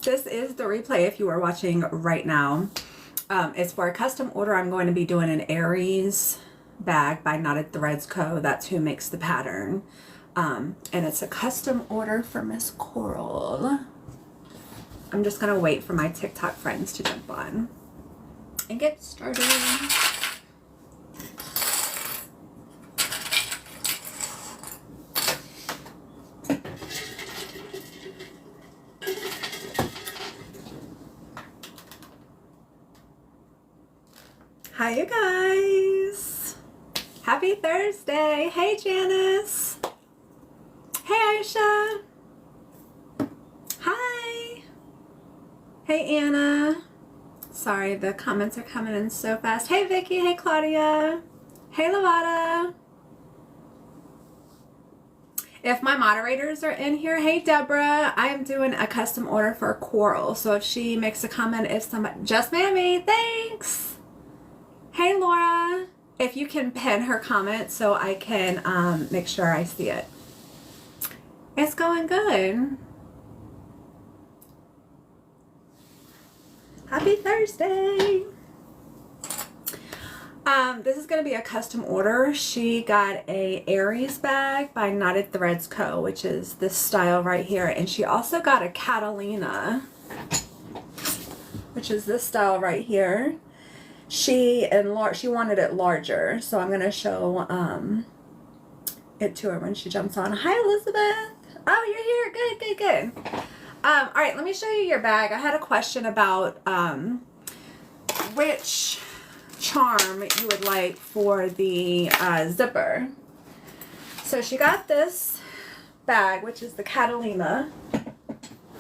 This is the replay if you are watching right now. It's for a custom order. I'm going to be doing an Aries bag by Knotted Threads Co. That's who makes the pattern. And it's a custom order for Miss Coral. I'm just going to wait for my TikTok friends to jump on and get started. Hi, you guys. Happy Thursday. Hey, Janice. Hey, Aisha. Hi. Hey, Anna. Sorry, the comments are coming in so fast. Hey, Vicky. Hey, Claudia. Hey, Lavada. If my moderators are in here, hey, Deborah. I am doing a custom order for Coral. So if she makes a comment, if somebody, just Mammy, thanks. Hey, Laura. If you can pin her comment so I can make sure I see it. It's going good. Happy Thursday. This is going to be a custom order. She got a Aries bag by Knotted Threads Co., which is this style right here. And she also got a Catalina, which is this style right here. She wanted it larger, so I'm going to show it to her when she jumps on. Hi, Elizabeth. Oh, you're here. Good, good, good. All right, let me show you your bag. I had a question about which charm you would like for the zipper. So she got this bag, which is the Catalina.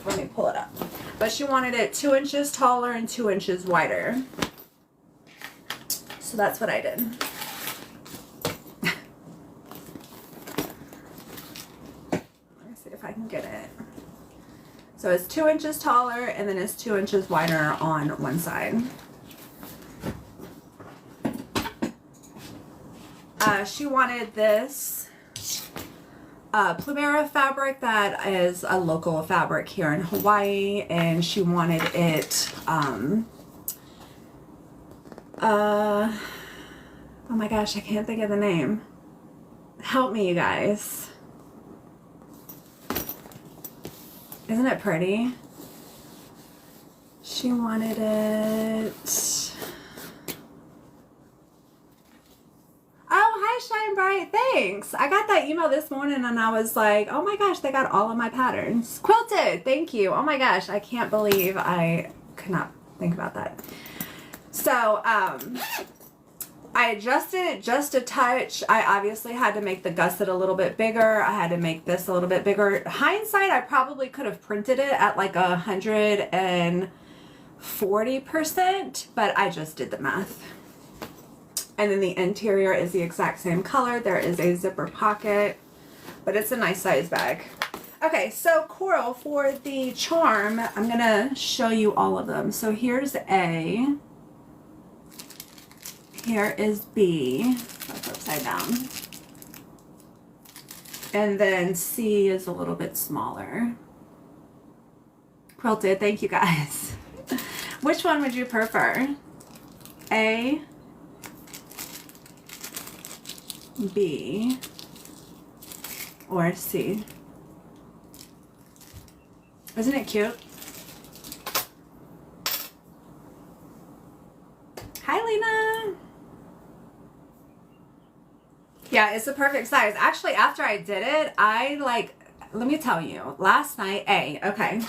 Let me pull it up. But she wanted it 2 inches taller and 2 inches wider. So that's what I did. Let me see if I can get it. So it's 2 inches taller and then it's 2 inches wider on one side. She wanted this Plumera fabric that is a local fabric here in Hawaii, and she wanted it oh my gosh, I can't think of the name. Help me, you guys. Isn't it pretty? She wanted it. Oh, hi, Shine Bright. Thanks. I got that email this morning and I was like, oh my gosh, they got all of my patterns. Quilted. Thank you. Oh my gosh, I can't believe I could not think about that. So, I adjusted it just a touch. I obviously had to make the gusset a little bit bigger. I had to make this a little bit bigger. Hindsight, I probably could have printed it at like 140%, but I just did the math. And then the interior is the exact same color. There is a zipper pocket, but it's a nice size bag. Okay, so Coral, for the charm, I'm gonna show you all of them. So here's A. Here is B. That's upside down. And then C is a little bit smaller. Quilted, thank you guys. Which one would you prefer? A, B, or C? Isn't it cute? Hi, Lena. Yeah, it's the perfect size. Actually, after I did it, let me tell you, last night, okay.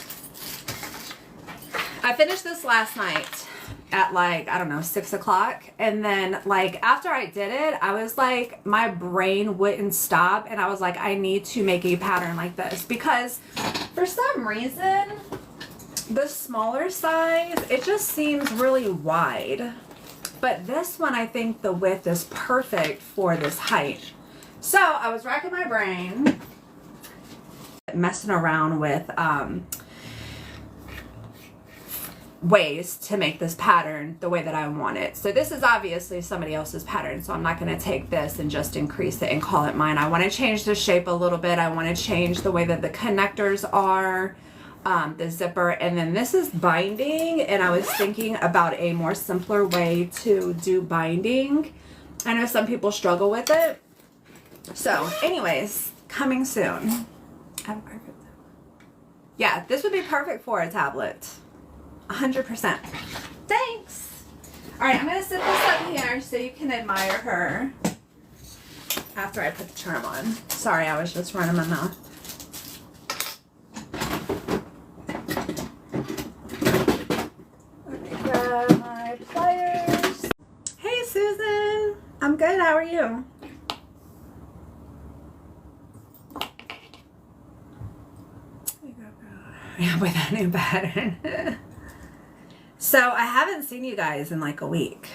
I finished this last night at like, I don't know, 6 o'clock. And then like after I did it, I was like, my brain wouldn't stop. And I was like, I need to make a pattern like this because for some reason, the smaller size, it just seems really wide. But this one, I think the width is perfect for this height. So I was racking my brain, messing around with ways to make this pattern the way that I want it. So this is obviously somebody else's pattern, so I'm not going to take this and just increase it and call it mine. I want to change the shape a little bit. I want to change the way that the connectors are. the zipper, and then this is binding, and I was thinking about a more simpler way to do binding. I know some people struggle with it. So anyways, coming soon. I have a perfect. Yeah, this would be perfect for a tablet. 100%. Thanks. All right, I'm going to sit this up here so you can admire her after I put the charm on. Sorry, I was just running my mouth. Let me grab my pliers. Hey, Susan. I'm good. How are you? Yeah, with that new pattern. So I haven't seen you guys in like a week,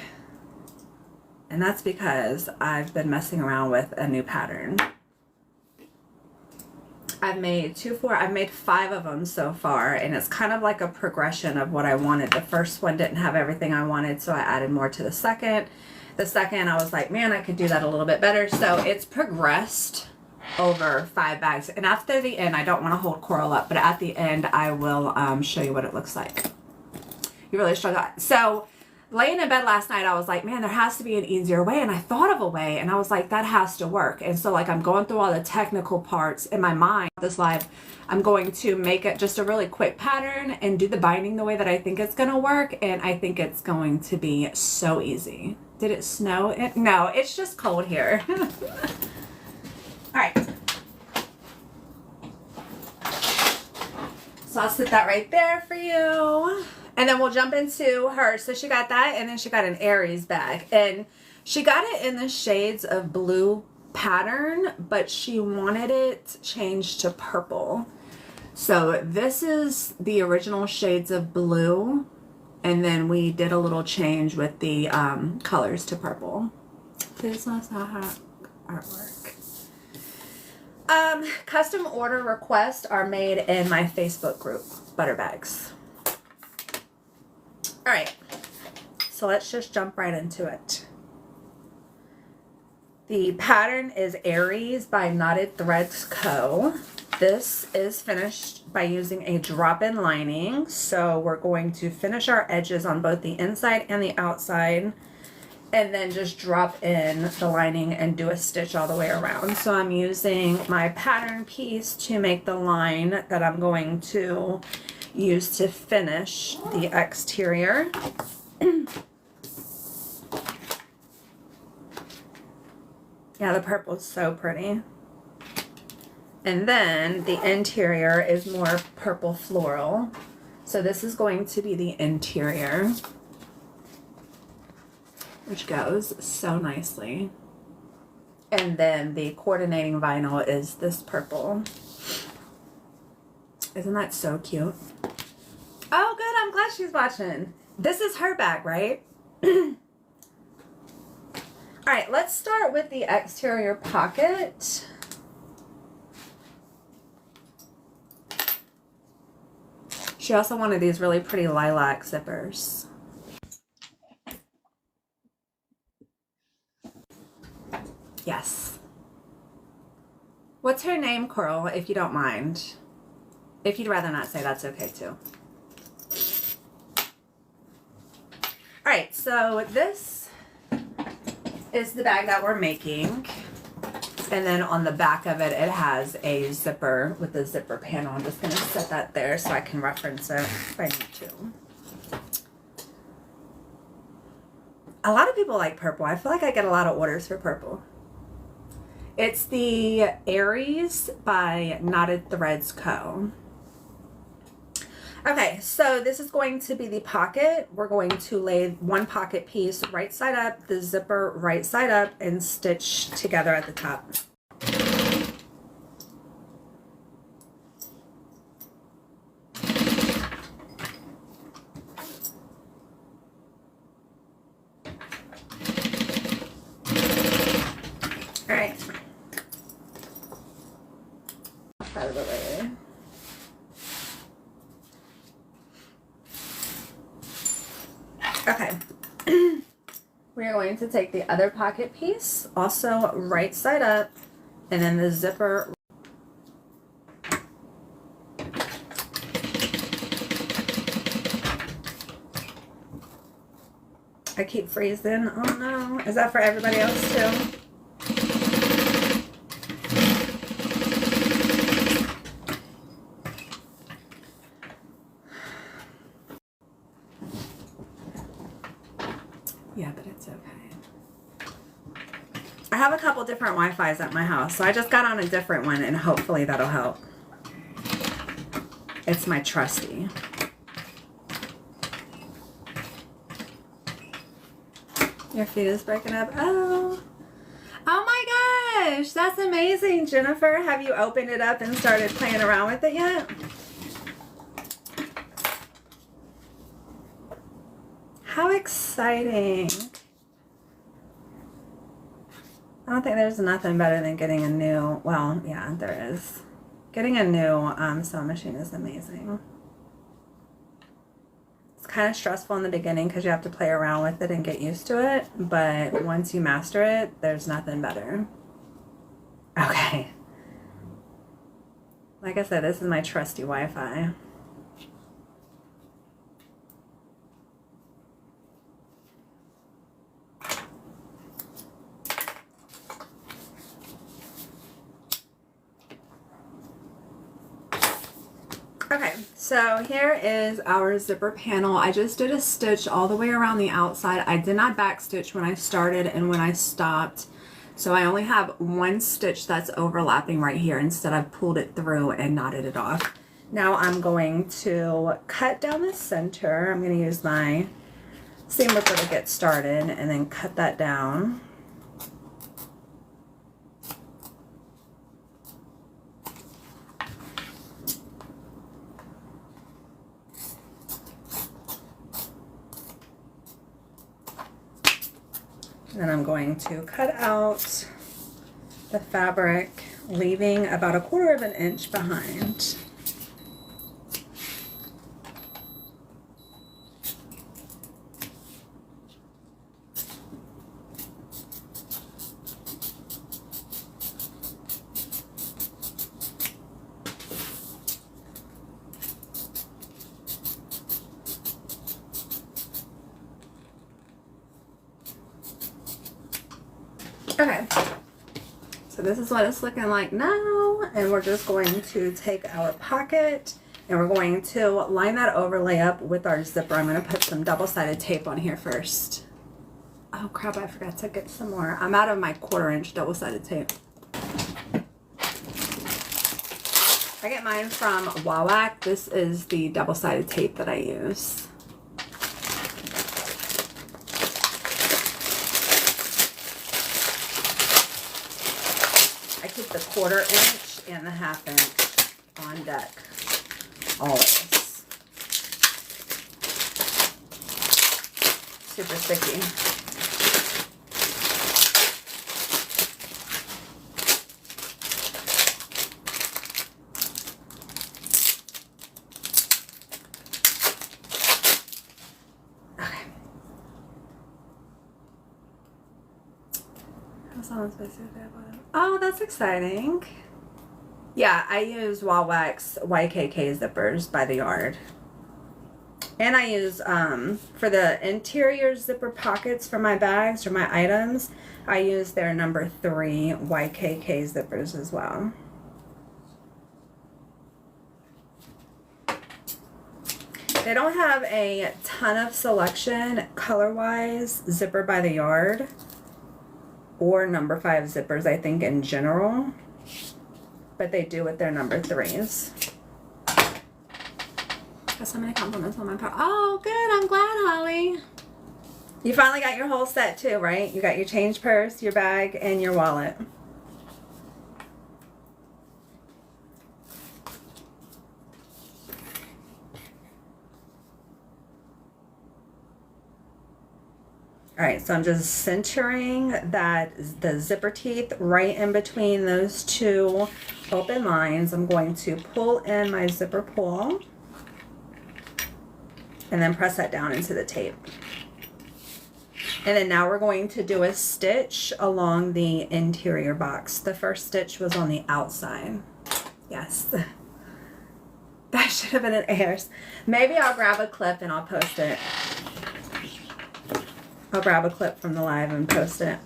and that's because I've been messing around with a new pattern. I've made 5 of them so far, and it's kind of like a progression of what I wanted. The first one didn't have everything I wanted, so I added more to the second. The second, I was like, man, I could do that a little bit better. So it's progressed over 5 bags, and after the end, I don't want to hold coral up, but at the end I will show you what it looks like. You really struggle. So laying in bed last night, I was like, man, there has to be an easier way, and I thought of a way, and I was like, that has to work. And so like I'm going through all the technical parts in my mind. This live, I'm going to make it just a really quick pattern and do the binding the way that I think it's gonna work, and I think it's going to be so easy. Did it snow? No, it's just cold here. All right, so I'll sit that right there for you, and then we'll jump into her. So she got that, and then she got an Aries bag, and she got it in the shades of blue pattern, but she wanted it changed to purple. So this is the original shades of blue, and then we did a little change with the colors to purple. This is how artwork. Custom order requests are made in my Facebook group, Butterbags. All right, so let's just jump right into it. The pattern is Aries by Knotted Threads Co. This is finished by using a drop-in lining. So we're going to finish our edges on both the inside and the outside, and then just drop in the lining and do a stitch all the way around. So I'm using my pattern piece to make the line that I'm going to use to finish the exterior. Yeah, the purple is so pretty. And then the interior is more purple floral. So this is going to be the interior, which goes so nicely. And then the coordinating vinyl is this purple. Isn't that so cute? Oh, good. I'm glad she's watching. This is her bag, right? All right, let's start with the exterior pocket. She also wanted these really pretty lilac zippers. Yes. What's her name, Coral, if you don't mind? If you'd rather not say, that's okay too. All right, so this is the bag that we're making. And then on the back of it, it has a zipper with the zipper panel. I'm just gonna set that there so I can reference it if I need to. A lot of people like purple. I feel like I get a lot of orders for purple. It's the Aries by Knotted Threads Co. Okay, so this is going to be the pocket. We're going to lay one pocket piece right side up, the zipper right side up, and stitch together at the top. All right. Out of the way. Okay. We are going to take the other pocket piece, also right side up, and then the zipper. I keep freezing. Oh no. Is that for everybody else too? Yeah, but it's okay. I have a couple different Wi-Fis at my house, so I just got on a different one and hopefully that'll help. It's my trusty. Your feet is breaking up. Oh. Oh my gosh, that's amazing, Jennifer. Have you opened it up and started playing around with it yet? How exciting. I don't think there's nothing better than getting a new, well, yeah, there is. Getting a new sewing machine is amazing. It's kind of stressful in the beginning because you have to play around with it and get used to it, but once you master it, there's nothing better. Okay. Like I said, this is my trusty Wi-Fi. Okay, so here is our zipper panel. I just did a stitch all the way around the outside. I did not back stitch when I started and when I stopped. So I only have one stitch that's overlapping right here. Instead, I've pulled it through and knotted it off. Now I'm going to cut down the center. I'm going to use my seam ripper to get started and then cut that down. Then I'm going to cut out the fabric, leaving about 1/4 of an inch behind. Okay, so this is what it's looking like now, and we're just going to take our pocket and we're going to line that overlay up with our zipper. I'm going to put some double-sided tape on here first. Oh crap, I forgot to get some more. I'm out of my 1/4 inch double-sided tape. I get mine from Wawak. This is the double-sided tape that I use. The 1/4 inch and the 1/2 inch on deck always. Super sticky. Okay. How's that supposed to be? Oh, that's exciting. Yeah, I use Wawak's YKK zippers by the yard. And I use, for the interior zipper pockets for my bags or my items, I use their number 3 YKK zippers as well. They don't have a ton of selection color-wise, zipper by the yard. Or number 5 zippers, I think, in general. But they do with their number 3s. Got so many compliments on my part. Oh, good. I'm glad, Holly. You finally got your whole set, too, right? You got your change purse, your bag, and your wallet. All right, so I'm just centering the zipper teeth right in between those 2 open lines. I'm going to pull in my zipper pull and then press that down into the tape. And then now we're going to do a stitch along the interior box. The first stitch was on the outside. Yes. That should have been an Aries. Maybe I'll grab a clip and I'll post it. I'll grab a clip from the live and post it.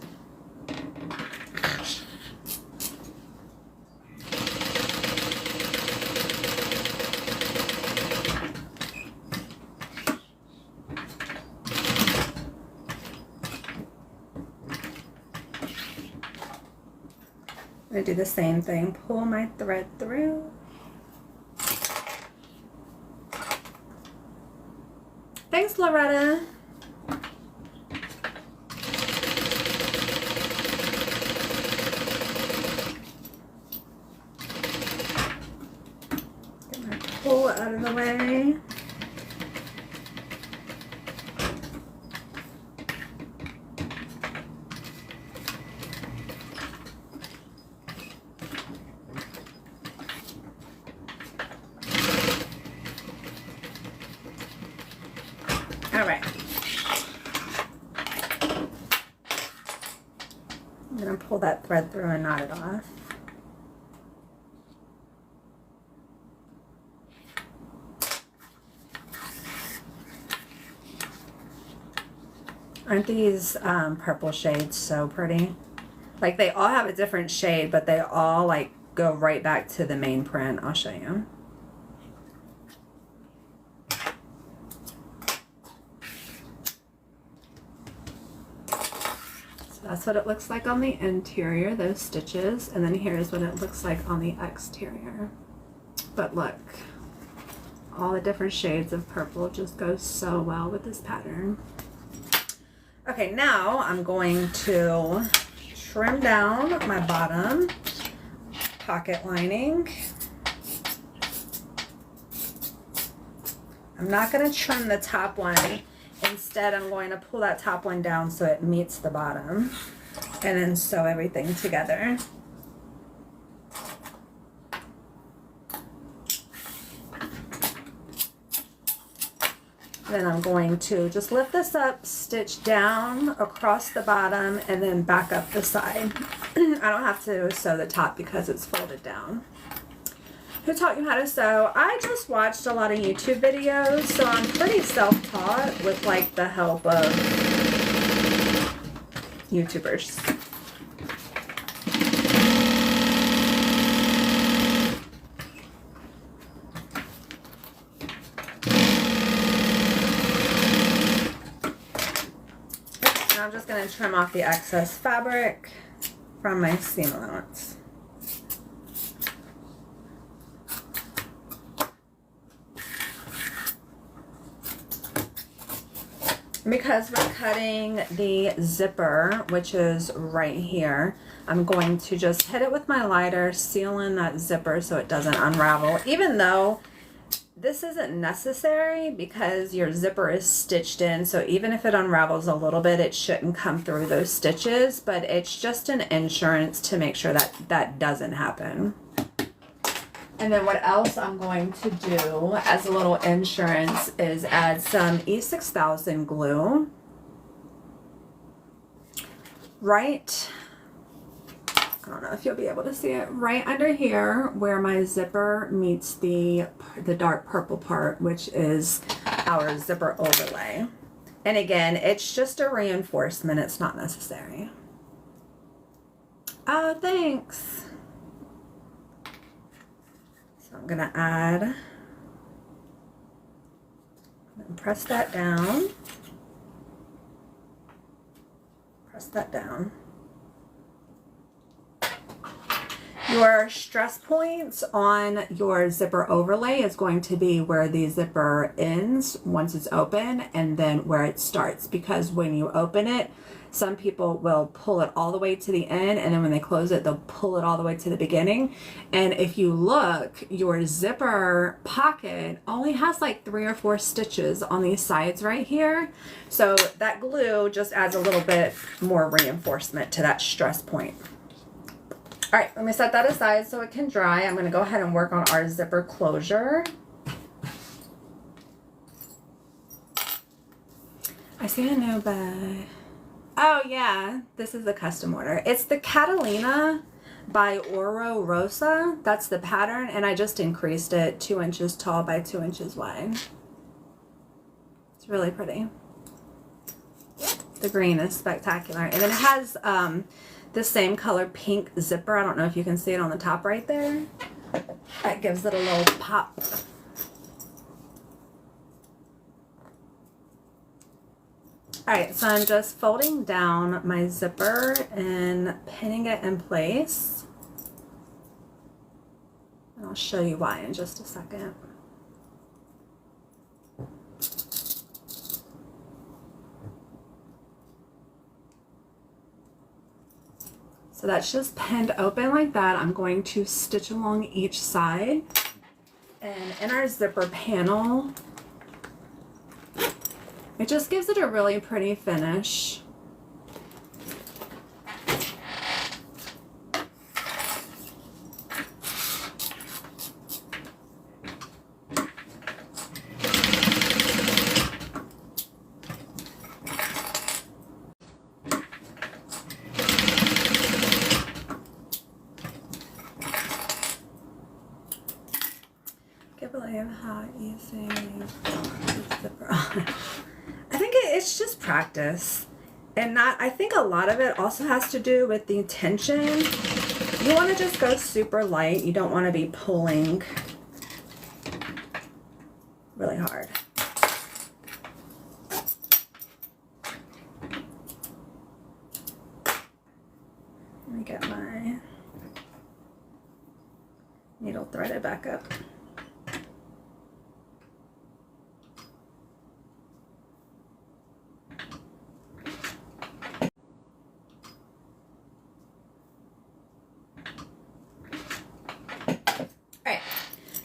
I'm going to do the same thing. Pull my thread through. Thanks, Loretta. Get my pull out of the way. All right. I'm going to pull that thread through and knot it off. Aren't these purple shades so pretty? Like, they all have a different shade, but they all like go right back to the main print. I'll show you. That's what it looks like on the interior, those stitches, and then here's what it looks like on the exterior. But look, all the different shades of purple just go so well with this pattern. Okay, now I'm going to trim down my bottom pocket lining. I'm not going to trim the top one. Instead, I'm going to pull that top one down so it meets the bottom and then sew everything together. Then I'm going to just lift this up, stitch down across the bottom, and then back up the side. I don't have to sew the top because it's folded down. Who taught you how to sew? I just watched a lot of YouTube videos, so I'm pretty self-taught with like the help of YouTubers. Now I'm just going to trim off the excess fabric from my seam allowance. Because we're cutting the zipper, which is right here, I'm going to just hit it with my lighter, seal in that zipper so it doesn't unravel, even though this isn't necessary because your zipper is stitched in, so even if it unravels a little bit, it shouldn't come through those stitches, but it's just an insurance to make sure that that doesn't happen. And then what else I'm going to do as a little insurance is add some E6000 glue right, I don't know if you'll be able to see it, right under here where my zipper meets the dark purple part, which is our zipper overlay. And again, it's just a reinforcement, it's not necessary. Oh, thanks. I'm going to add and press that down. Press that down. Your stress points on your zipper overlay is going to be where the zipper ends once it's open and then where it starts, because when you open it, some people will pull it all the way to the end, and then when they close it, they'll pull it all the way to the beginning. And if you look, your zipper pocket only has like 3 or 4 stitches on these sides right here. So that glue just adds a little bit more reinforcement to that stress point. All right, let me set that aside so it can dry. I'm going to go ahead and work on our zipper closure. I see a new bag. Oh yeah, this is the custom order. It's the Catalina by Oro Rosa. That's the pattern, and I just increased it 2 inches tall by 2 inches wide. It's really pretty. The green is spectacular. And then it has the same color pink zipper. I don't know if you can see it on the top right there. That gives it a little pop. Alright, so I'm just folding down my zipper and pinning it in place. And I'll show you why in just a second. So that's just pinned open like that. I'm going to stitch along each side. And in our zipper panel, it just gives it a really pretty finish. Can't believe how easy zipper on. I think it's just practice, and I think a lot of it also has to do with the tension. You want to just go super light. You don't want to be pulling really hard. Let me get my needle threaded back up.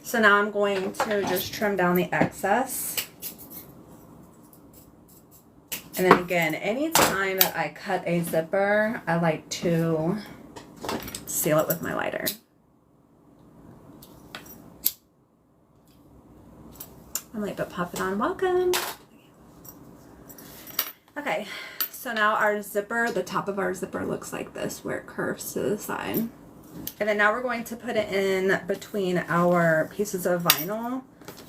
So now I'm going to just trim down the excess. And then again, anytime that I cut a zipper, I like to seal it with my lighter. I'm late but pop it on, welcome. Okay, so now our zipper, the top of our zipper looks like this where it curves to the side. And then now we're going to put it in between our pieces of vinyl,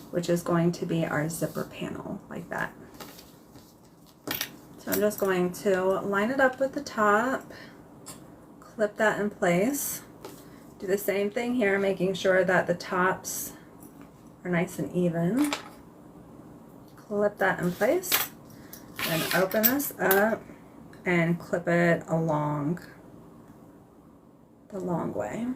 which is going to be our zipper panel, like that. So I'm just going to line it up with the top, clip that in place. Do the same thing here, making sure that the tops are nice and even. Clip that in place, then open this up and clip it along the long way.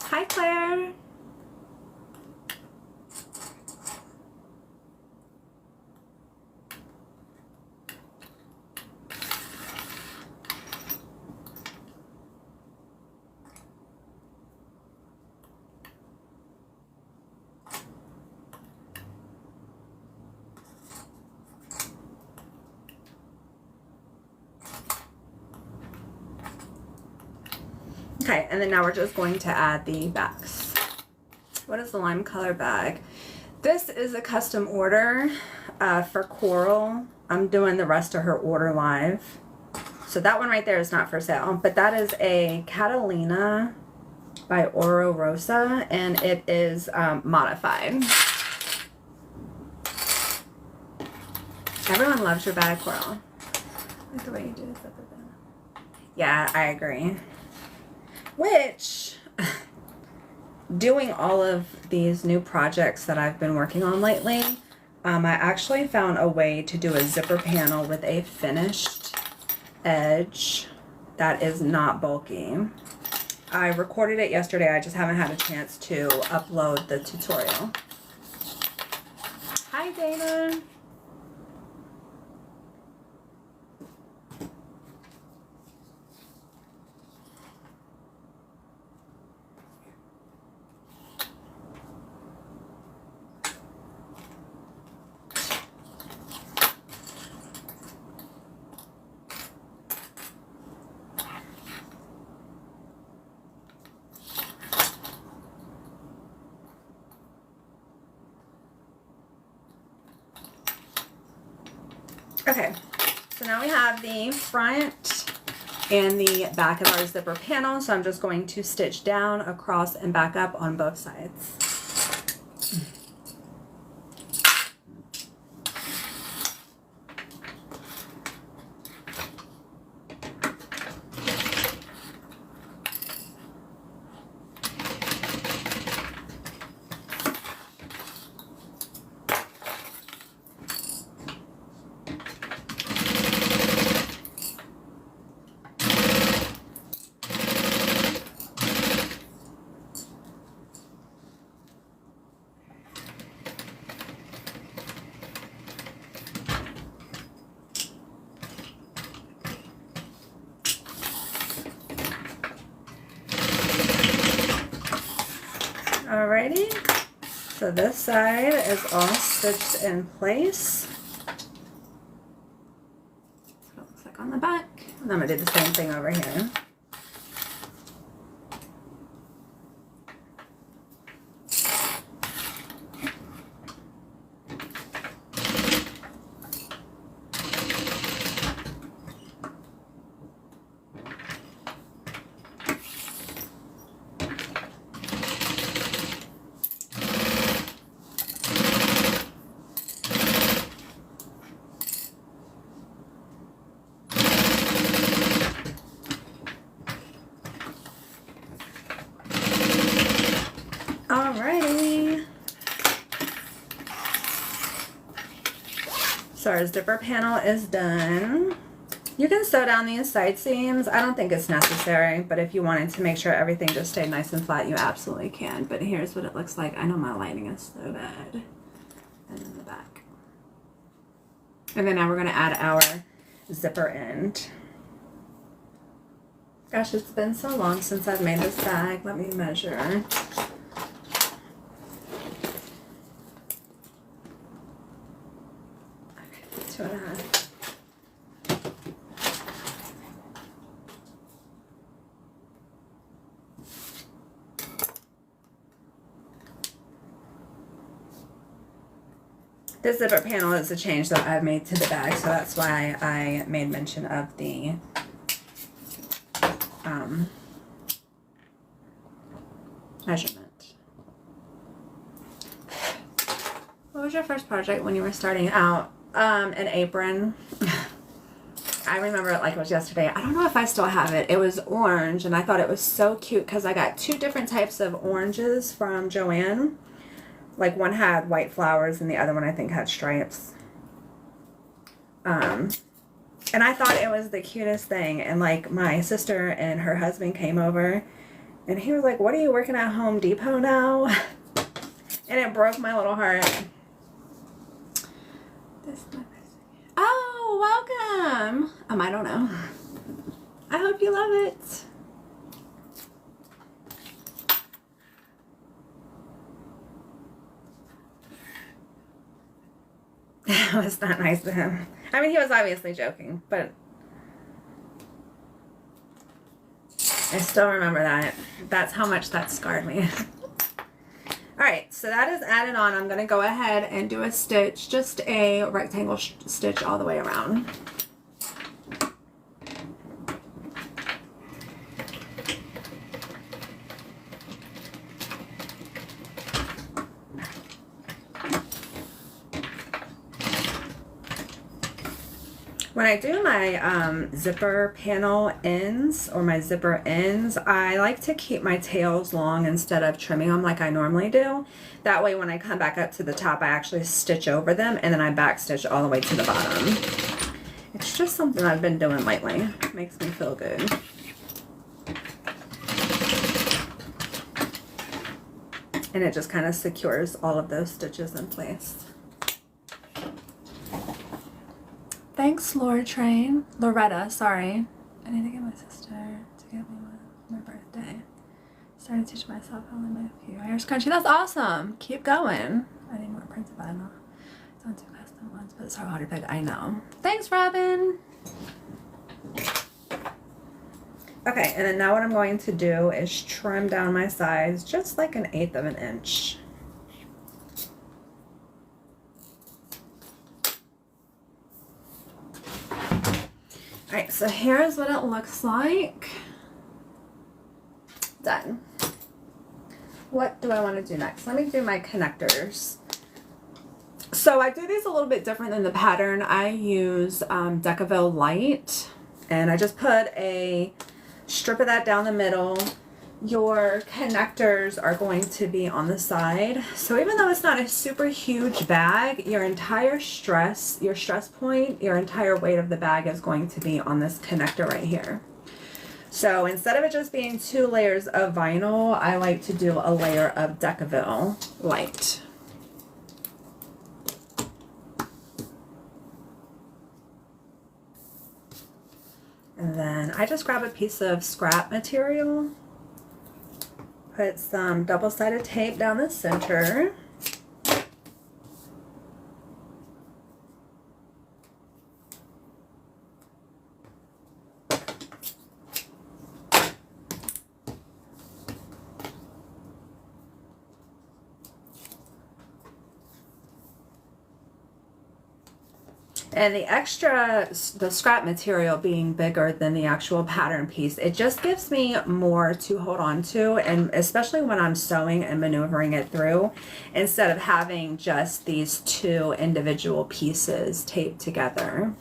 Hi, Claire. Okay, and then now we're just going to add the backs. What is the lime color bag? This is a custom order for Coral. I'm doing the rest of her order live. So that one right there is not for sale, but that is a Catalina by Oro Rosa, and it is modified. Everyone loves your bag, Coral. I like the way you do this. Yeah, I agree. Which, doing all of these new projects that I've been working on lately, I actually found a way to do a zipper panel with a finished edge that is not bulky. I recorded it yesterday, I just haven't had a chance to upload the tutorial. Hi, Dana. Okay, so now we have the front and the back of our zipper panel. So I'm just going to stitch down, across, and back up on both sides. Alrighty, so this side is all stitched in place. That's what it looks like on the back. And I'm going to do the same thing over here. Alrighty. So our zipper panel is done. You can sew down these side seams. I don't think it's necessary, but if you wanted to make sure everything just stayed nice and flat, you absolutely can. But here's what it looks like. I know my lighting is so bad. And then the back. And then now we're going to add our zipper end. Gosh, it's been so long since I've made this bag. Let me measure. Okay, 2.5. This zipper panel is a change that I've made to the bag, so that's why I made mention of the measurement. What was your first project when you were starting out? An apron. I remember it like it was yesterday. I don't know if I still have it. It was orange, and I thought it was so cute because I got 2 different types of oranges from Joann. Like one had white flowers and the other one I think had stripes. And I thought it was the cutest thing. And like my sister and her husband came over and he was like, "What are you working at Home Depot now?" And it broke my little heart. Oh, welcome. I don't know. I hope you love it. That was not nice of him. I mean, he was obviously joking, but I still remember that. That's how much that scarred me. Alright, so that is added on. I'm going to go ahead and do a stitch, just a rectangle stitch all the way around. When I do my zipper panel ends or my zipper ends, I like to keep my tails long instead of trimming them like I normally do. That way when I come back up to the top, I actually stitch over them and then I back stitch all the way to the bottom. It's just something I've been doing lately. It makes me feel good. And it just kind of secures all of those stitches in place. Thanks, Loretta, sorry. I need to get my sister to get me one for my birthday. Started teaching myself how to make a few hair scrunchie. That's awesome. Keep going. I need more printed, but I know. Don't do custom ones, but it's so hard to pick. I know. Thanks, Robin. Okay, and then now what I'm going to do is trim down my sides just like 1/8 of an inch. Alright, so here's what it looks like. Done. What do I want to do next? Let me do my connectors. So I do these a little bit different than the pattern. I use Decaville Light, and I just put a strip of that down the middle. Your connectors are going to be on the side. So even though it's not a super huge bag, your entire stress, your stress point, your entire weight of the bag is going to be on this connector right here. So instead of it just being 2 layers of vinyl, I like to do a layer of Decaville Light. And then I just grab a piece of scrap material, put some double-sided tape down the center. And the scrap material being bigger than the actual pattern piece, it just gives me more to hold on to, and especially when I'm sewing and maneuvering it through, instead of having just these 2 individual pieces taped together.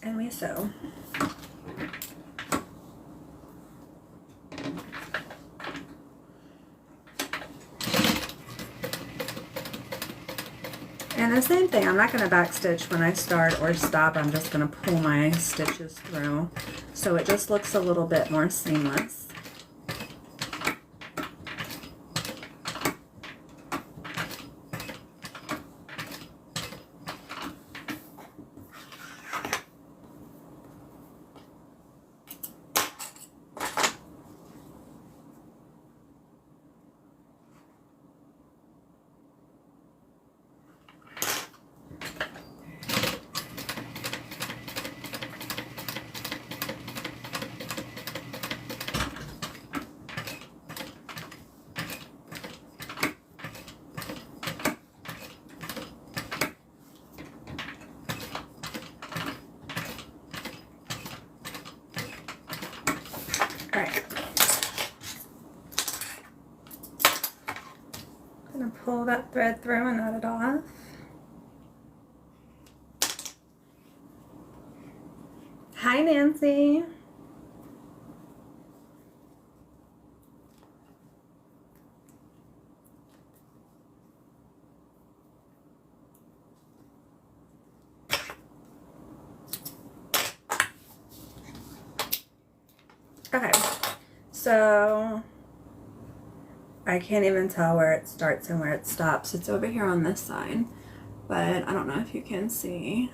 And we sew. And the same thing, I'm not going to backstitch when I start or stop. I'm just going to pull my stitches through, so it just looks a little bit more seamless. Pull that thread through and knot it off. Hi, Nancy. Okay, so I can't even tell where it starts and where it stops. It's over here on this side, but I don't know if you can see.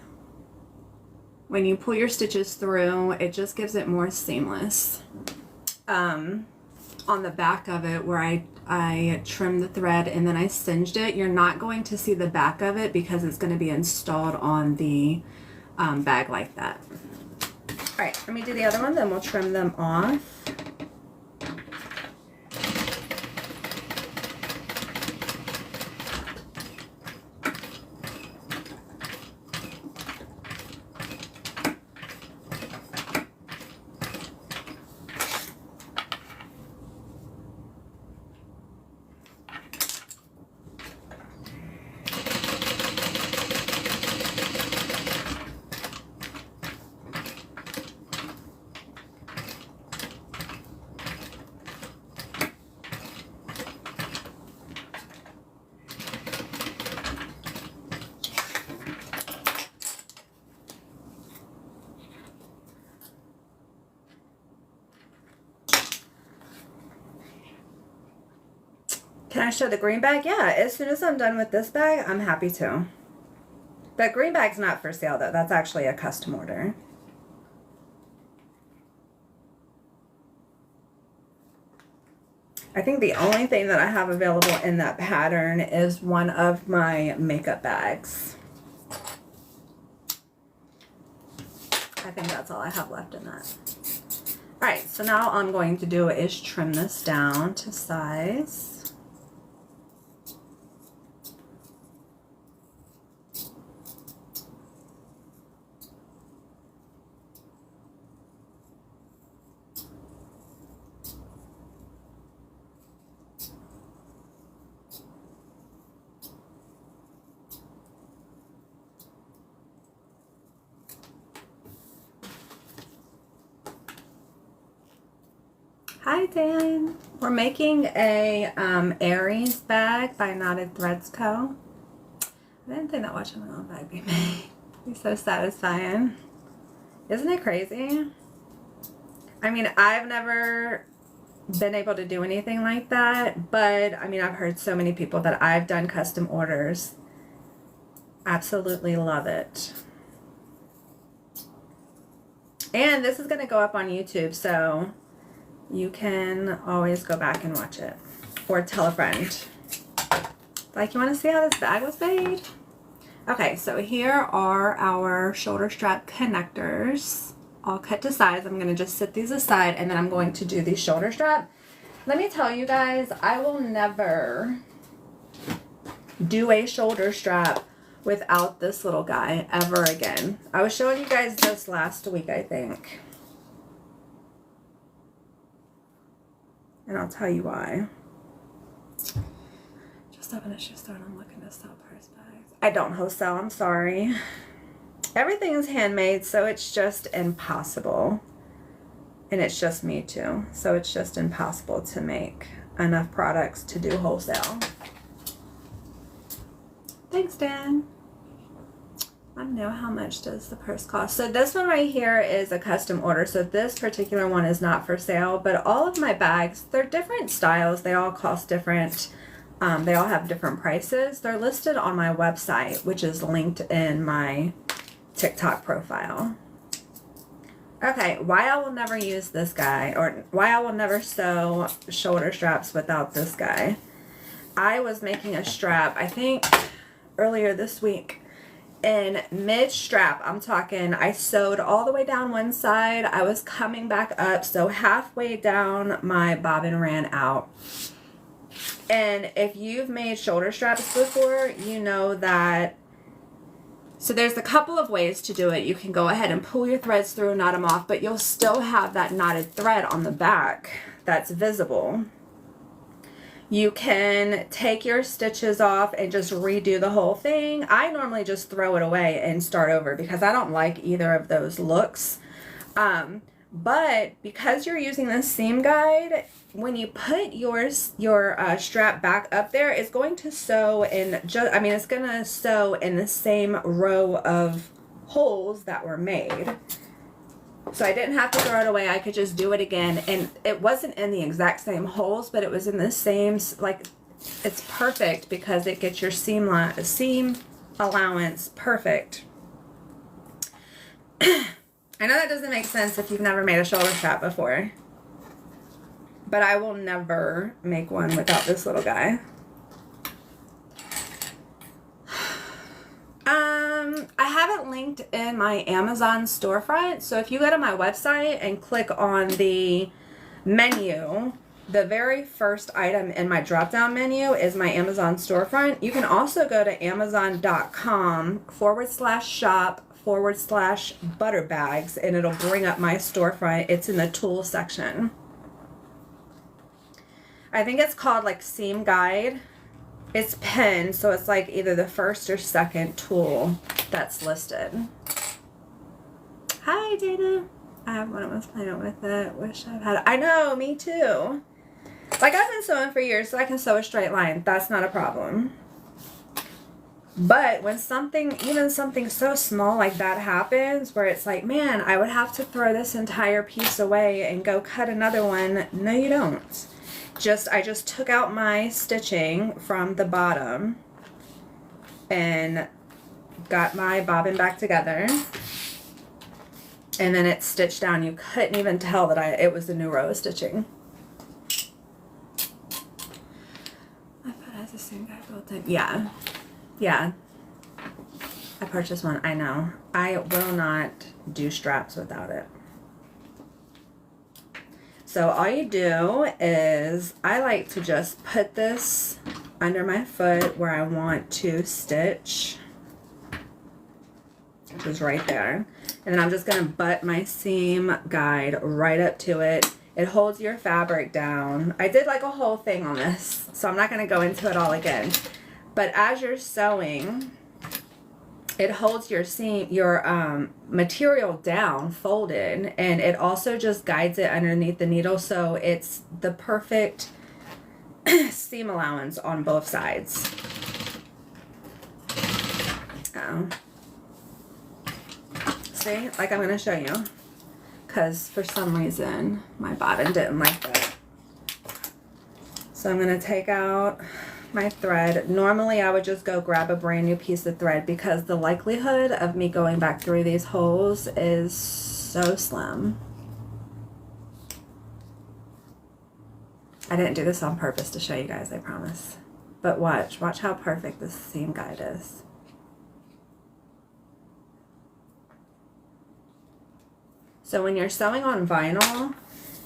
When you pull your stitches through, it just gives it more seamless. On the back of it, where I trimmed the thread and then I singed it, you're not going to see the back of it because it's going to be installed on the bag like that. All right, let me do the other one, then we'll trim them off. Can I show the green bag? Yeah, as soon as I'm done with this bag, I'm happy to. The green bag's not for sale though. That's actually a custom order. I think the only thing that I have available in that pattern is one of my makeup bags. I think that's all I have left in that. Alright, so now all I'm going to do is trim this down to size. Hi Dan, we're making a Aries bag by Knotted Threads Co. I didn't think that watching my own bag be made. Be so satisfying. Isn't it crazy? I mean, I've never been able to do anything like that, but I mean, I've heard so many people that I've done custom orders. Absolutely love it. And this is going to go up on YouTube, so you can always go back and watch it or tell a friend. Like, you want to see how this bag was made? Okay, so here are our shoulder strap connectors, all cut to size. I'm going to just set these aside and then I'm going to do the shoulder strap. Let me tell you guys, I will never do a shoulder strap without this little guy ever again. I was showing you guys this last week, I think. And I'll tell you why. Just open a shoe store and I'm looking to sell purse bags. I don't wholesale, I'm sorry. Everything is handmade, so it's just impossible. And it's just me too. So it's just impossible to make enough products to do wholesale. Thanks, Dan. I don't know, how much does the purse cost? So this one right here is a custom order. So this particular one is not for sale, but all of my bags, they're different styles. They all cost different. They all have different prices. They're listed on my website, which is linked in my TikTok profile. Okay, why I will never use this guy, or why I will never sew shoulder straps without this guy. I was making a strap, I think earlier this week. In mid strap, I'm talking, I sewed all the way down one side. I was coming back up, so halfway down my bobbin ran out. And if you've made shoulder straps before, you know that. So there's a couple of ways to do it. You can go ahead and pull your threads through, knot them off, but you'll still have that knotted thread on the back that's visible. You can take your stitches off and just redo the whole thing. I normally just throw it away and start over because I don't like either of those looks. But because you're using the seam guide, when you put your strap back up there, it's going to sew in it's going to sew in the same row of holes that were made. So I didn't have to throw it away. I could just do it again. And it wasn't in the exact same holes, but it was in the same, like, it's perfect because it gets your seam allowance perfect. I know that doesn't make sense if you've never made a shoulder strap before, but I will never make one without this little guy. I have it linked in my Amazon storefront. So if you go to my website and click on the menu, the very first item in my drop down menu is my Amazon storefront. You can also go to amazon.com/shop/butterbags and it'll bring up my storefront. It's in the tool section. I think it's called like Seam Guide. It's pinned, so it's like either the first or second tool that's listed. Hi, Dana. I have one. I was playing with it. Wish I've had it. I know, me too. Like, I've been sewing for years, so I can sew a straight line. That's not a problem. But when something, even something so small like that happens, where it's like, man, I would have to throw this entire piece away and go cut another one. No, you don't. I just took out my stitching from the bottom and got my bobbin back together, and then it's stitched down. You couldn't even tell that it was a new row of stitching. I thought it has the same guy built in. Yeah. I purchased one. I know. I will not do straps without it. So all you do is, I like to just put this under my foot where I want to stitch, which is right there. And then I'm just gonna butt my seam guide right up to it. It holds your fabric down. I did like a whole thing on this, so I'm not gonna go into it all again. But as you're sewing, it holds your seam, your material down, folded, and it also just guides it underneath the needle, so it's the perfect seam allowance on both sides. See, like I'm going to show you, because for some reason my bottom didn't like that. So I'm going to take out my thread. Normally I would just go grab a brand new piece of thread because the likelihood of me going back through these holes is so slim. I didn't do this on purpose to show you guys, I promise. But watch how perfect this seam guide is. So when you're sewing on vinyl,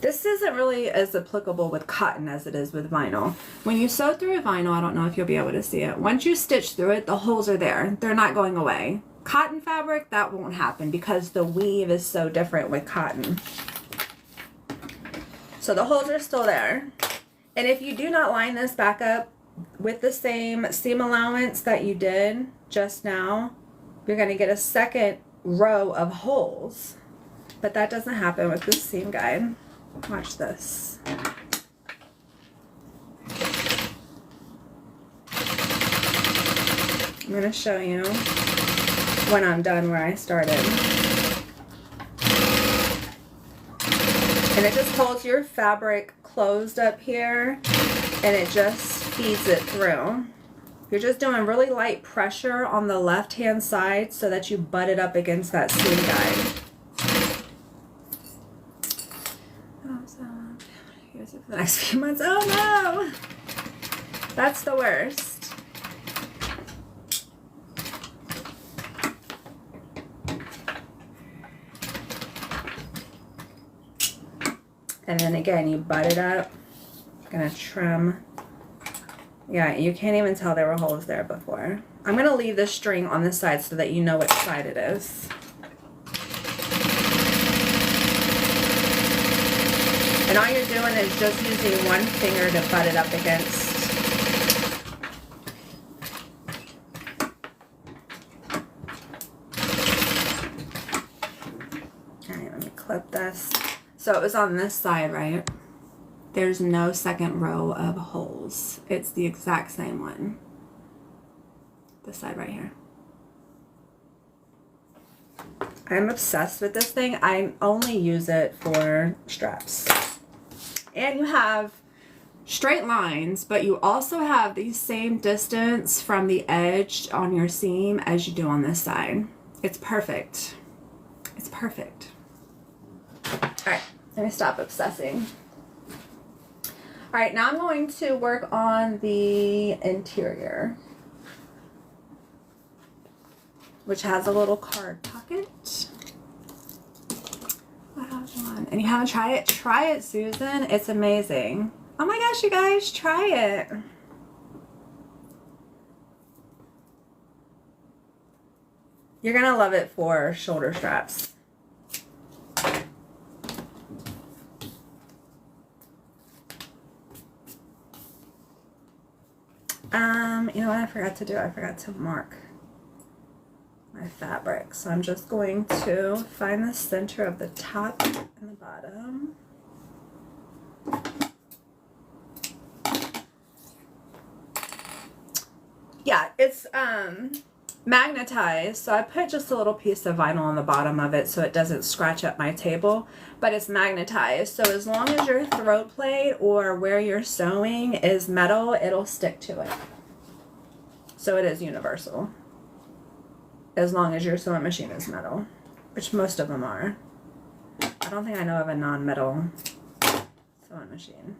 this isn't really as applicable with cotton as it is with vinyl. When you sew through a vinyl, I don't know if you'll be able to see it. Once you stitch through it, the holes are there. They're not going away. Cotton fabric, that won't happen because the weave is so different with cotton. So the holes are still there. And if you do not line this back up with the same seam allowance that you did just now, you're going to get a second row of holes. But that doesn't happen with this seam guide. Watch this. I'm going to show you when I'm done where I started. And it just holds your fabric closed up here, and it just feeds it through. You're just doing really light pressure on the left hand side so that you butt it up against that seam guide. For the next few months. Oh no! That's the worst. And then again, you butt it up. I'm gonna trim. Yeah, you can't even tell there were holes there before. I'm gonna leave the string on the side so that you know which side it is. And all you're doing is just using one finger to butt it up against. Alright, let me clip this. So it was on this side, right? There's no second row of holes. It's the exact same one. This side right here. I'm obsessed with this thing. I only use it for straps. And you have straight lines, but you also have the same distance from the edge on your seam as you do on this side. It's perfect. It's perfect. All right, let me stop obsessing. All right, now I'm going to work on the interior, which has a little card pocket. And you haven't tried it? Try it, Susan. It's amazing. Oh my gosh, you guys, try it. You're gonna love it for shoulder straps. You know what I forgot to do? I forgot to mark my fabric. So I'm just going to find the center of the top and the bottom. Yeah, it's magnetized, so I put just a little piece of vinyl on the bottom of it so it doesn't scratch up my table, but it's magnetized, so as long as your throat plate or where you're sewing is metal, it'll stick to it. So it is universal, as long as your sewing machine is metal, which most of them are. I don't think I know of a non-metal sewing machine.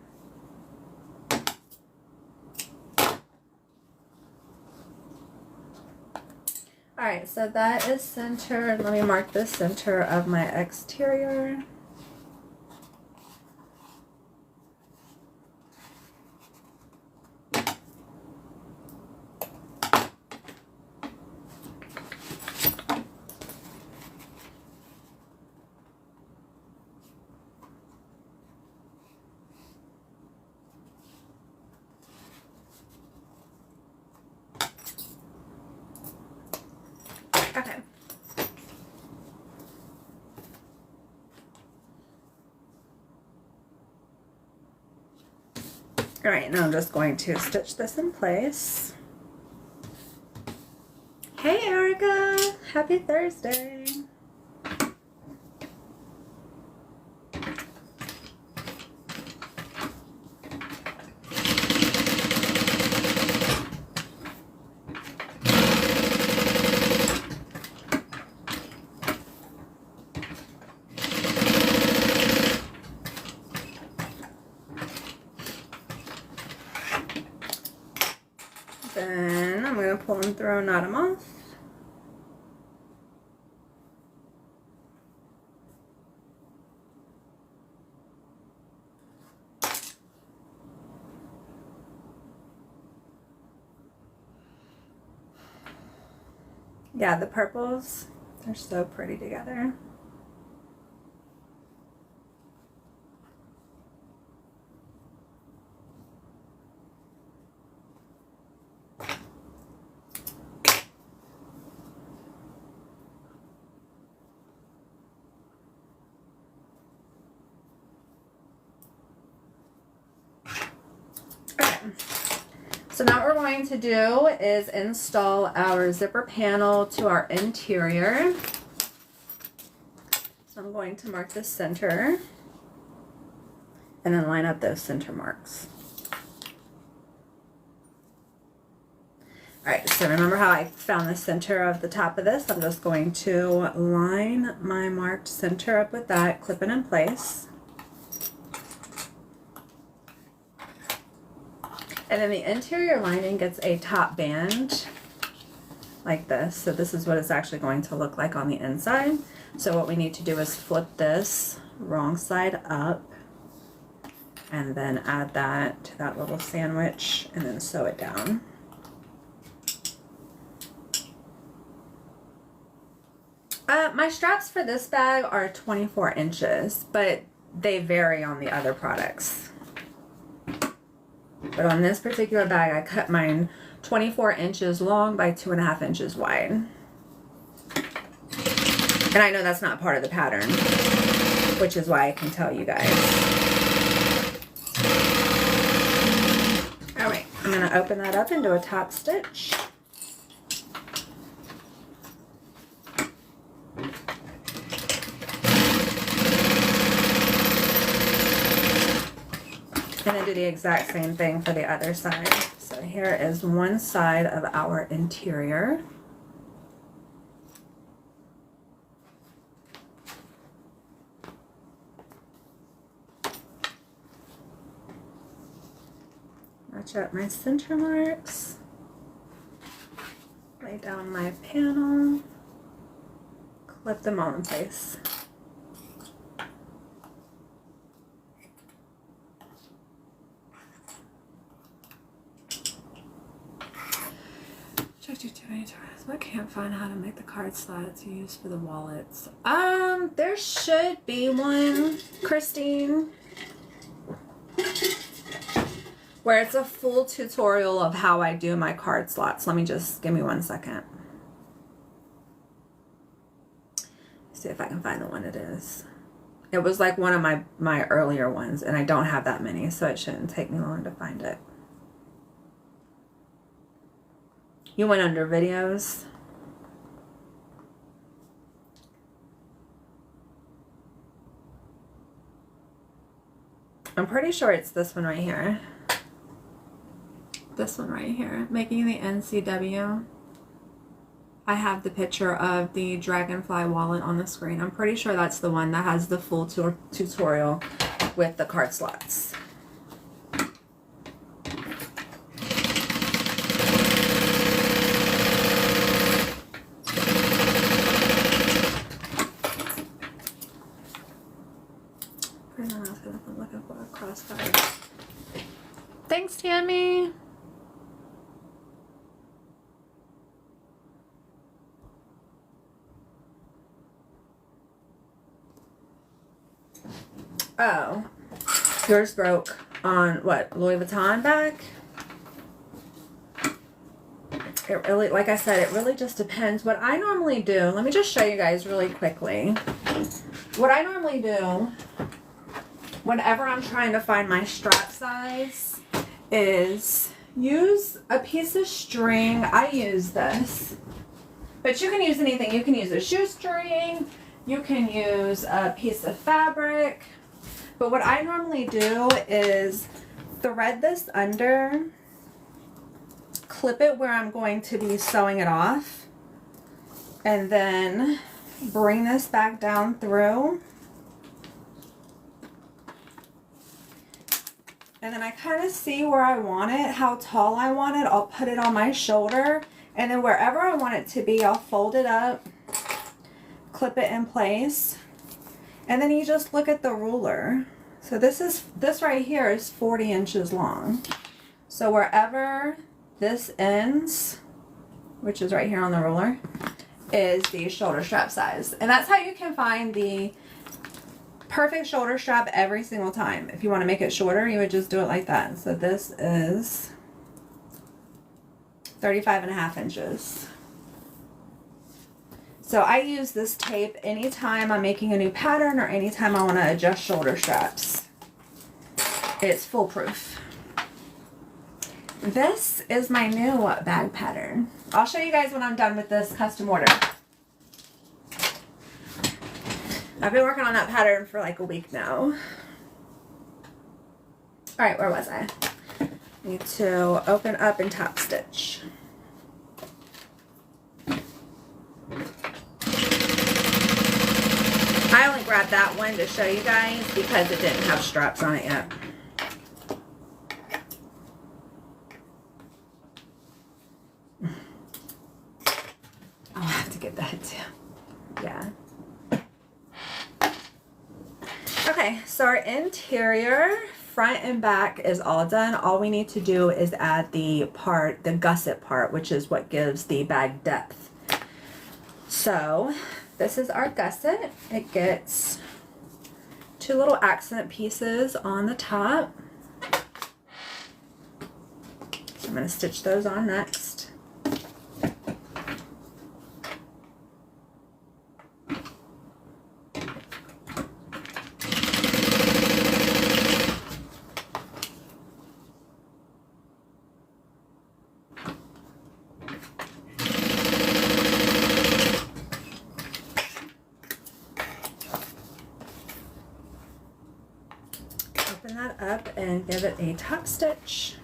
Alright, so that is centered. Let me mark the center of my exterior. Okay. All right, now I'm just going to stitch this in place. Hey, Erica. Happy Thursday. Then I'm going to pull and throw, knot them off. Yeah, the purples, they're so pretty together. So now what we're going to do is install our zipper panel to our interior. So I'm going to mark the center and then line up those center marks. All right, so remember how I found the center of the top of this? I'm just going to line my marked center up with that, clip it in place. And then the interior lining gets a top band like this. So this is what it's actually going to look like on the inside. So what we need to do is flip this wrong side up and then add that to that little sandwich and then sew it down. My straps for this bag are 24 inches, but they vary on the other products. But on this particular bag, I cut mine 24 inches long by 2.5 inches wide. And I know that's not part of the pattern, which is why I can tell you guys. All right, I'm gonna open that up into a top stitch. And then do the exact same thing for the other side. So here is one side of our interior. Match up my center marks. Lay down my panel. Clip them all in place. I can't find how to make the card slots used for the wallets. There should be one, Christine, where it's a full tutorial of how I do my card slots. Let me just, give me 1 second. See if I can find the one it is. It was like one of my earlier ones, and I don't have that many, so it shouldn't take me long to find it. You went under videos. I'm pretty sure it's this one right here. This one right here. Making the NCW. I have the picture of the Dragonfly wallet on the screen. I'm pretty sure that's the one that has the full tutorial with the card slots. I'm looking for a crossfire. Thanks, Tammy. Oh, yours broke on what, Louis Vuitton bag? It really, like I said, it really just depends. What I normally do, let me just show you guys really quickly. What I normally do whenever I'm trying to find my strap size is use a piece of string. I use this, but you can use anything. You can use a shoestring, you can use a piece of fabric, but what I normally do is thread this under, clip it where I'm going to be sewing it off, and then bring this back down through. And then I kind of see where I want it, how tall I want it. I'll put it on my shoulder, and then wherever I want it to be, I'll fold it up, clip it in place, and then you just look at the ruler. So this right here is 40 inches long. So wherever this ends, which is right here on the ruler, is the shoulder strap size. And that's how you can find the perfect shoulder strap every single time. If you want to make it shorter, you would just do it like that. So this is 35.5 inches. So I use this tape anytime I'm making a new pattern or anytime I want to adjust shoulder straps. It's foolproof. This is my new bag pattern. I'll show you guys when I'm done with this custom order. I've been working on that pattern for like a week now. Alright, where was I? Need to open up and top stitch. I only grabbed that one to show you guys because it didn't have straps on it yet. I'll have to get that too. Yeah. Okay, so our interior, front and back is all done. All we need to do is add the gusset part, which is what gives the bag depth. So this is our gusset. It gets 2 little accent pieces on the top. So I'm going to stitch those on next. Open that up and give it a top stitch.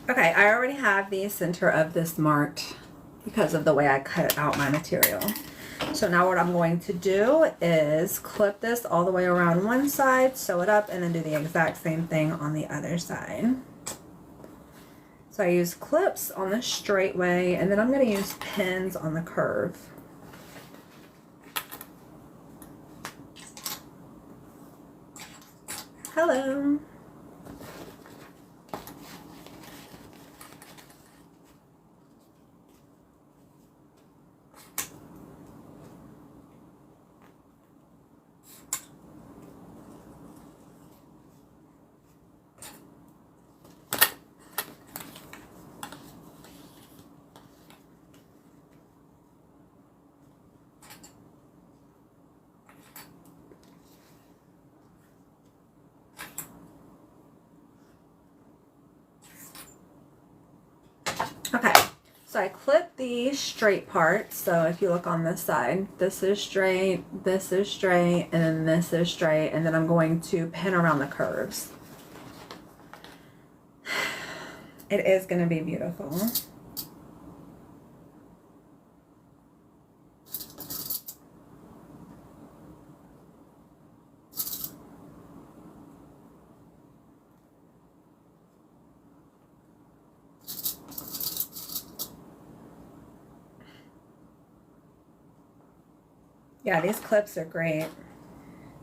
Okay, I already have the center of this marked because of the way I cut out my material. So now what I'm going to do is clip this all the way around one side, sew it up, and then do the exact same thing on the other side. So I use clips on the straight way, and then I'm going to use pins on the curve. Hello. Okay, so I clip the straight part. So if you look on this side, this is straight, and then this is straight, and then I'm going to pin around the curves. It is going to be beautiful. Yeah, these clips are great.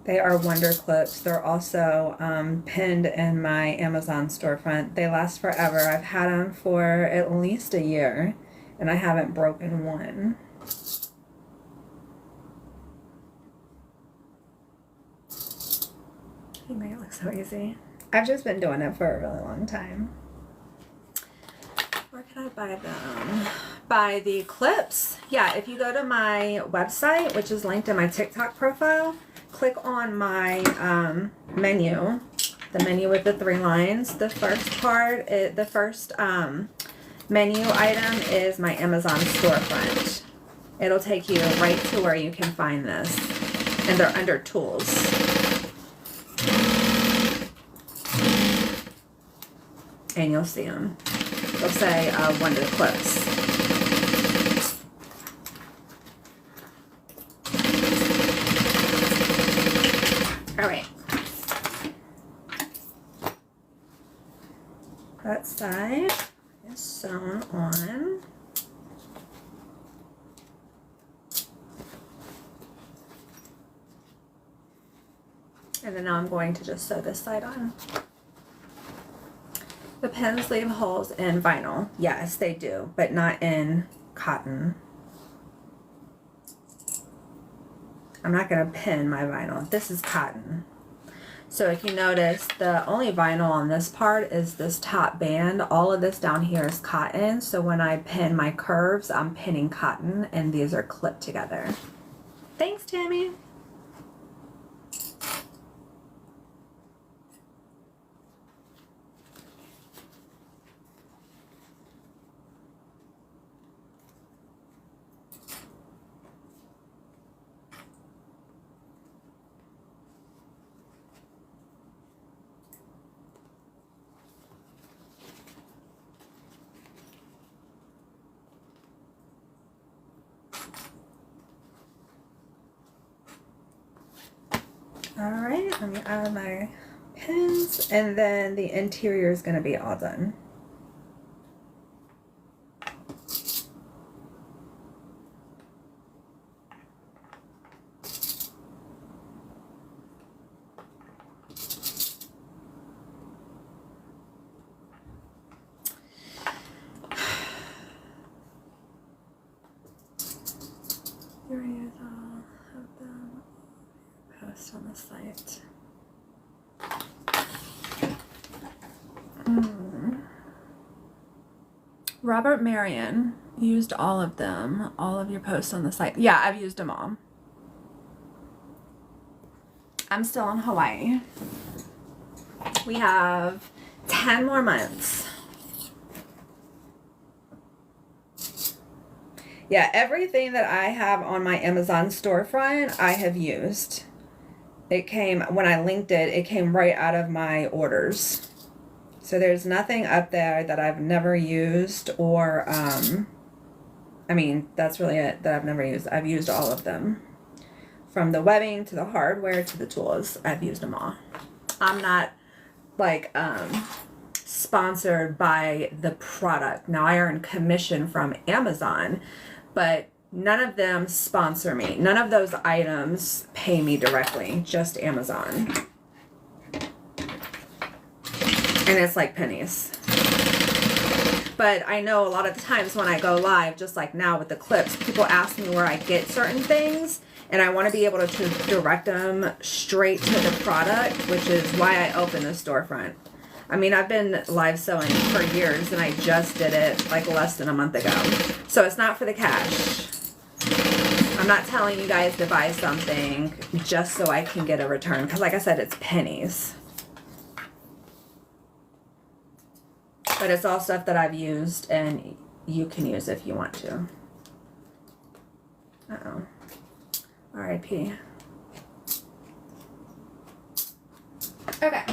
They are Wonder Clips. They're also pinned in my Amazon storefront. They last forever. I've had them for at least a year, and I haven't broken one. You make it look so easy. I've just been doing it for a really long time. Where can I buy them? Buy the clips. Yeah, if you go to my website, which is linked in my TikTok profile, click on my menu, the menu with the 3 lines. The first part, the first menu item is my Amazon storefront. It'll take you right to where you can find this, and they're under tools. And you'll see them. They'll say Wonder Clips. All right. That side is sewn on. And then now I'm going to just sew this side on. The pins leave holes in vinyl. Yes, they do, but not in cotton. I'm not going to pin my vinyl. This is cotton. So if you notice, the only vinyl on this part is this top band. All of this down here is cotton. So when I pin my curves, I'm pinning cotton, and these are clipped together. Thanks, Tammy. All right, let me add my pins, and then the interior is going to be all done. Here is all of them. Post on the site. Robert Marion used all of them, all of your posts on the site. Yeah, I've used them all. I'm still in Hawaii. We have 10 more months. Yeah, everything that I have on my Amazon storefront, I have used. It came, when I linked it, it came right out of my orders. So there's nothing up there that I've never used, or, I mean, that's really it that I've never used. I've used all of them. From the webbing to the hardware to the tools, I've used them all. I'm not, like, sponsored by the product. Now, I earn commission from Amazon, but none of them sponsor me. None of those items pay me directly, just Amazon. And it's like pennies. But I know a lot of the times when I go live, just like now with the clips, people ask me where I get certain things, and I want to be able to direct them straight to the product, which is why I opened the storefront. I mean, I've been live sewing for years, and I just did it like less than a month ago. So it's not for the cash. I'm not telling you guys to buy something just so I can get a return, because like I said, it's pennies. But it's all stuff that I've used, and you can use if you want to. Uh-oh. R.I.P. Okay.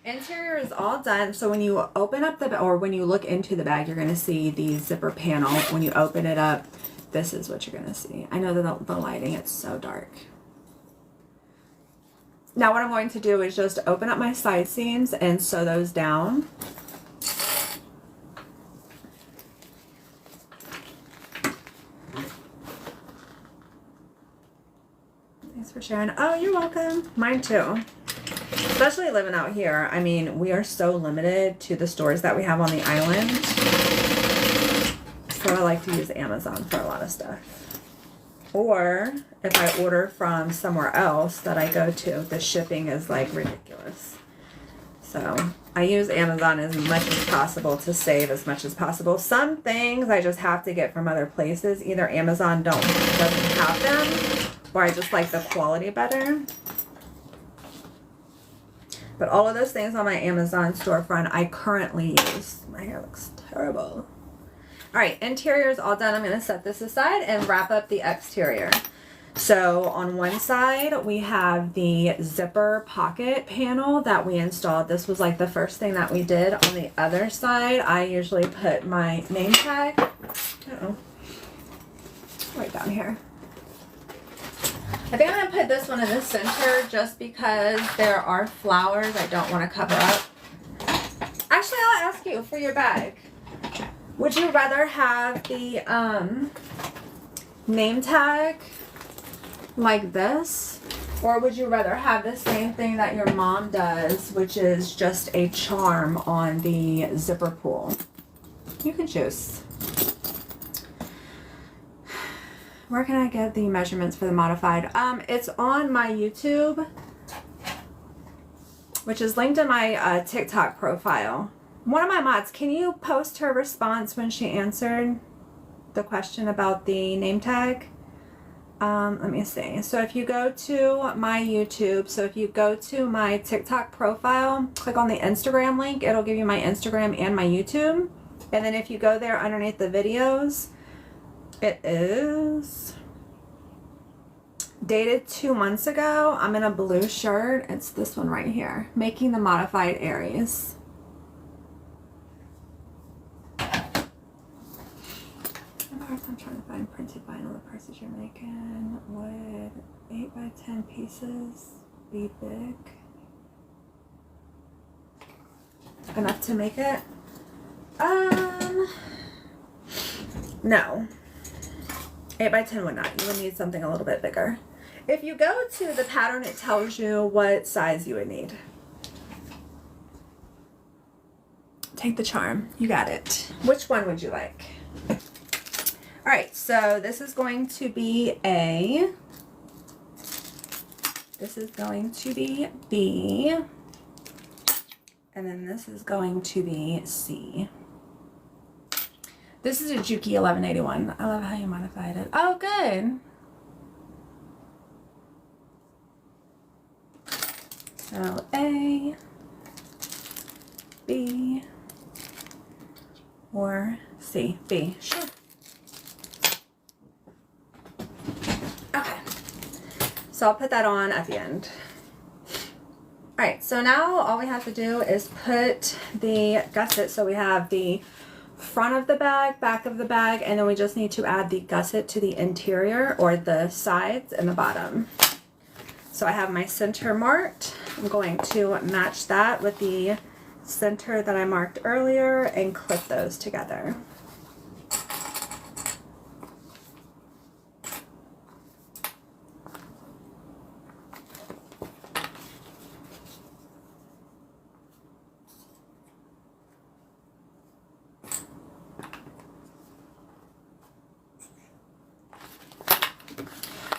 Interior is all done. So when you open up the, or when you look into the bag, you're going to see the zipper panel. When you open it up, this is what you're going to see. I know that the lighting, it's so dark. Now what I'm going to do is just open up my side seams and sew those down. Thanks for sharing. Oh, you're welcome. Mine too. Especially living out here. I mean, we are so limited to the stores that we have on the island. So I like to use Amazon for a lot of stuff. Or if I order from somewhere else that I go to, the shipping is like ridiculous. So I use Amazon as much as possible to save as much as possible. Some things I just have to get from other places. Either Amazon doesn't have them, or I just like the quality better. But all of those things on my Amazon storefront I currently use. My hair looks terrible. All right, interior is all done. I'm going to set this aside and wrap up the exterior. So on one side, we have the zipper pocket panel that we installed. This was like the first thing that we did. On the other side, I usually put my name tag. Uh-oh. Right down here. I think I'm going to put this one in the center just because there are flowers I don't want to cover up. Actually, I'll ask you for your bag. Would you rather have the name tag like this, or would you rather have the same thing that your mom does, which is just a charm on the zipper pull? You can choose. Where can I get the measurements for the modified? It's on my YouTube, which is linked in my TikTok profile. One of my mods, can you post her response when she answered the question about the name tag? Let me see. So if you go to my YouTube, so if you go to my TikTok profile, click on the Instagram link, it'll give you my Instagram and my YouTube. And then if you go there underneath the videos, it is dated 2 months ago. I'm in a blue shirt. It's this one right here, making the modified Aries. I'm trying to find printed vinyl. The purses you're making. Would 8 by 10 pieces be big enough to make it? No. 8 by 10 would not. You would need something a little bit bigger. If you go to the pattern, it tells you what size you would need. Take the charm. You got it. Which one would you like? All right, so this is going to be A. This is going to be B. And then this is going to be C. This is a Juki 1181. I love how you modified it. Oh, good. So A, B, or C. B. Sure. Okay. So I'll put that on at the end. Alright, so now all we have to do is put the gusset. So we have the front of the bag, back of the bag, and then we just need to add the gusset to the interior, or the sides and the bottom. So I have my center marked. I'm going to match that with the center that I marked earlier and clip those together.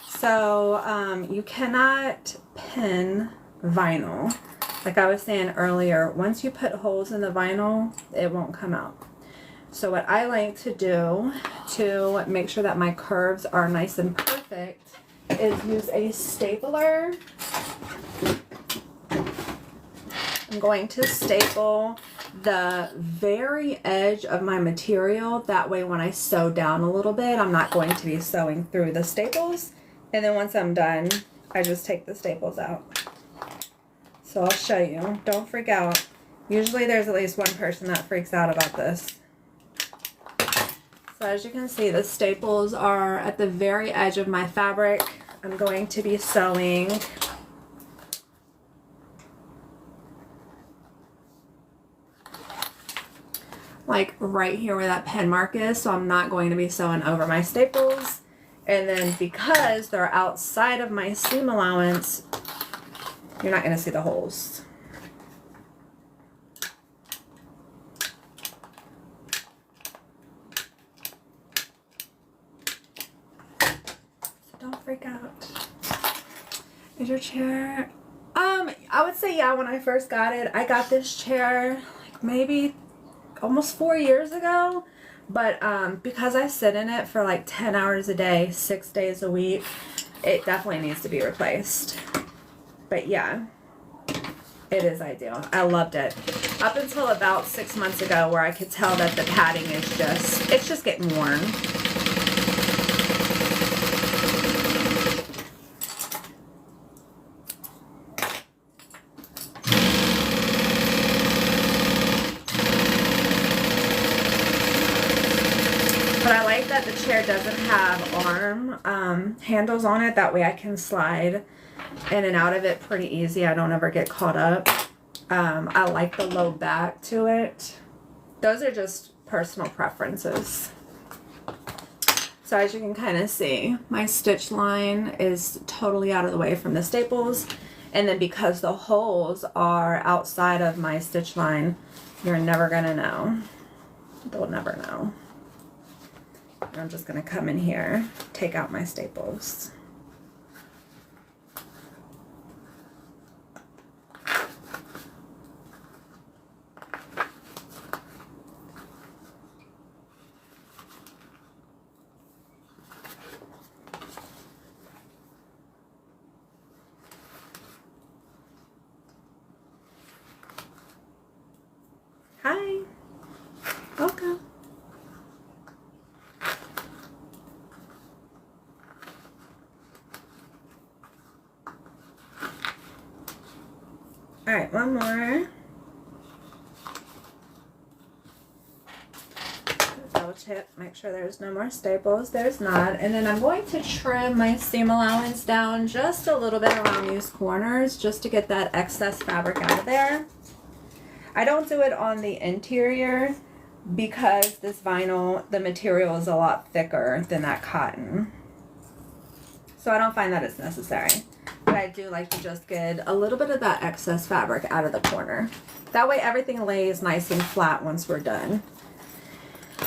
So you cannot pin vinyl. Like I was saying earlier, once you put holes in the vinyl, it won't come out. So what I like to do to make sure that my curves are nice and perfect is use a stapler. I'm going to staple the very edge of my material. That way when I sew down a little bit, I'm not going to be sewing through the staples. And then once I'm done, I just take the staples out. So I'll show you. Don't freak out. Usually there's at least one person that freaks out about this. So as you can see, the staples are at the very edge of my fabric. I'm going to be sewing like right here where that pen mark is. So I'm not going to be sewing over my staples. And then because they're outside of my seam allowance, you're not going to see the holes. So don't freak out. Is your chair? I would say yeah, when I first got it. I got this chair like maybe almost 4 years ago. But because I sit in it for like 10 hours a day, 6 days a week, it definitely needs to be replaced. But yeah, it is ideal. I loved it. Up until about 6 months ago where I could tell that the padding is it's just getting worn. But I like that the chair doesn't have arm handles on it. That way I can slide in and out of it pretty easy. I don't ever get caught up. I like the low back to it. Those are just personal preferences. So as you can kind of see, my stitch line is totally out of the way from the staples. And then because the holes are outside of my stitch line, you're never gonna know. They'll never know. I'm just going to come in here, take out my staples. Hi, welcome. All right, one more. Double check, make sure there's no more staples. There's not. And then I'm going to trim my seam allowance down just a little bit around these corners just to get that excess fabric out of there. I don't do it on the interior because this vinyl, the material is a lot thicker than that cotton. So I don't find that it's necessary. But I do like to just get a little bit of that excess fabric out of the corner. That way everything lays nice and flat once we're done.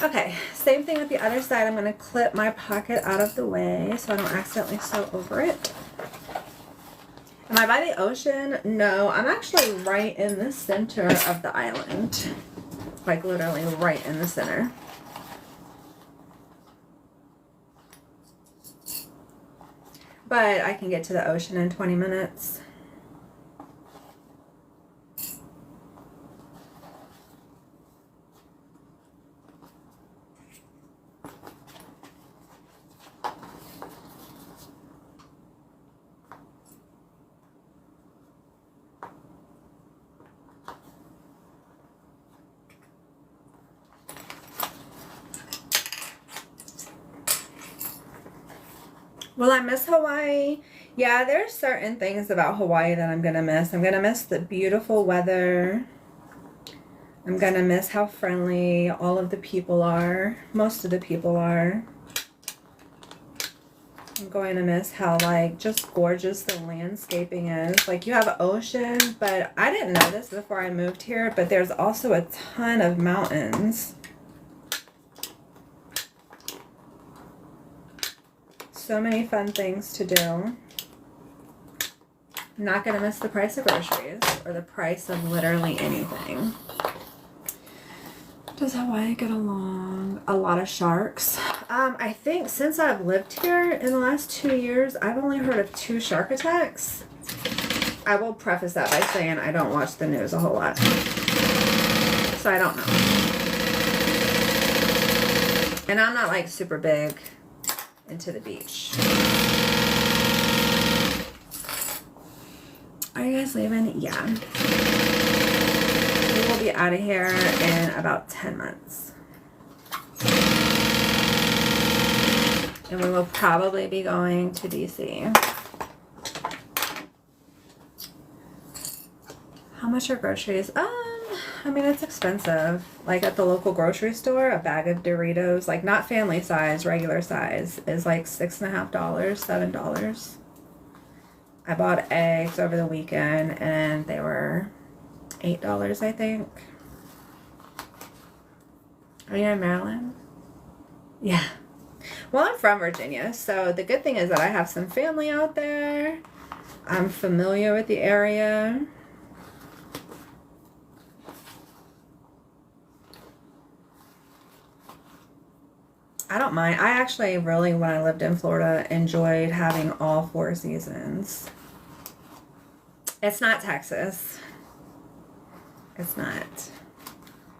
Okay, same thing with the other side. I'm going to clip my pocket out of the way so I don't accidentally sew over it. Am I by the ocean? No, I'm actually right in the center of the island. Like literally right in the center. But I can get to the ocean in 20 minutes. Will I miss Hawaii? Yeah, there's certain things about Hawaii that I'm gonna miss. I'm gonna miss the beautiful weather. I'm gonna miss how friendly all of the people are. Most of the people are. I'm going to miss how like just gorgeous the landscaping is. Like you have ocean, but I didn't know this before I moved here, but there's also a ton of mountains. So many fun things to do. I'm not going to miss the price of groceries or the price of literally anything. Does Hawaii get along? A lot of sharks. I think since I've lived here in the last 2 years, I've only heard of 2 shark attacks. I will preface that by saying I don't watch the news a whole lot. So I don't know. And I'm not like super big into the beach. Are you guys leaving? Yeah. We will be out of here in about 10 months. And we will probably be going to DC. How much are groceries? I mean, it's expensive. Like at the local grocery store, a bag of Doritos, like not family size, regular size, is like $6.50, $7. I bought eggs over the weekend and they were $8, I think. Are you in Maryland? Yeah. Well, I'm from Virginia, so the good thing is that I have some family out there. I'm familiar with the area. I don't mind. I actually really, when I lived in Florida, enjoyed having all 4 seasons. It's not Texas. It's not.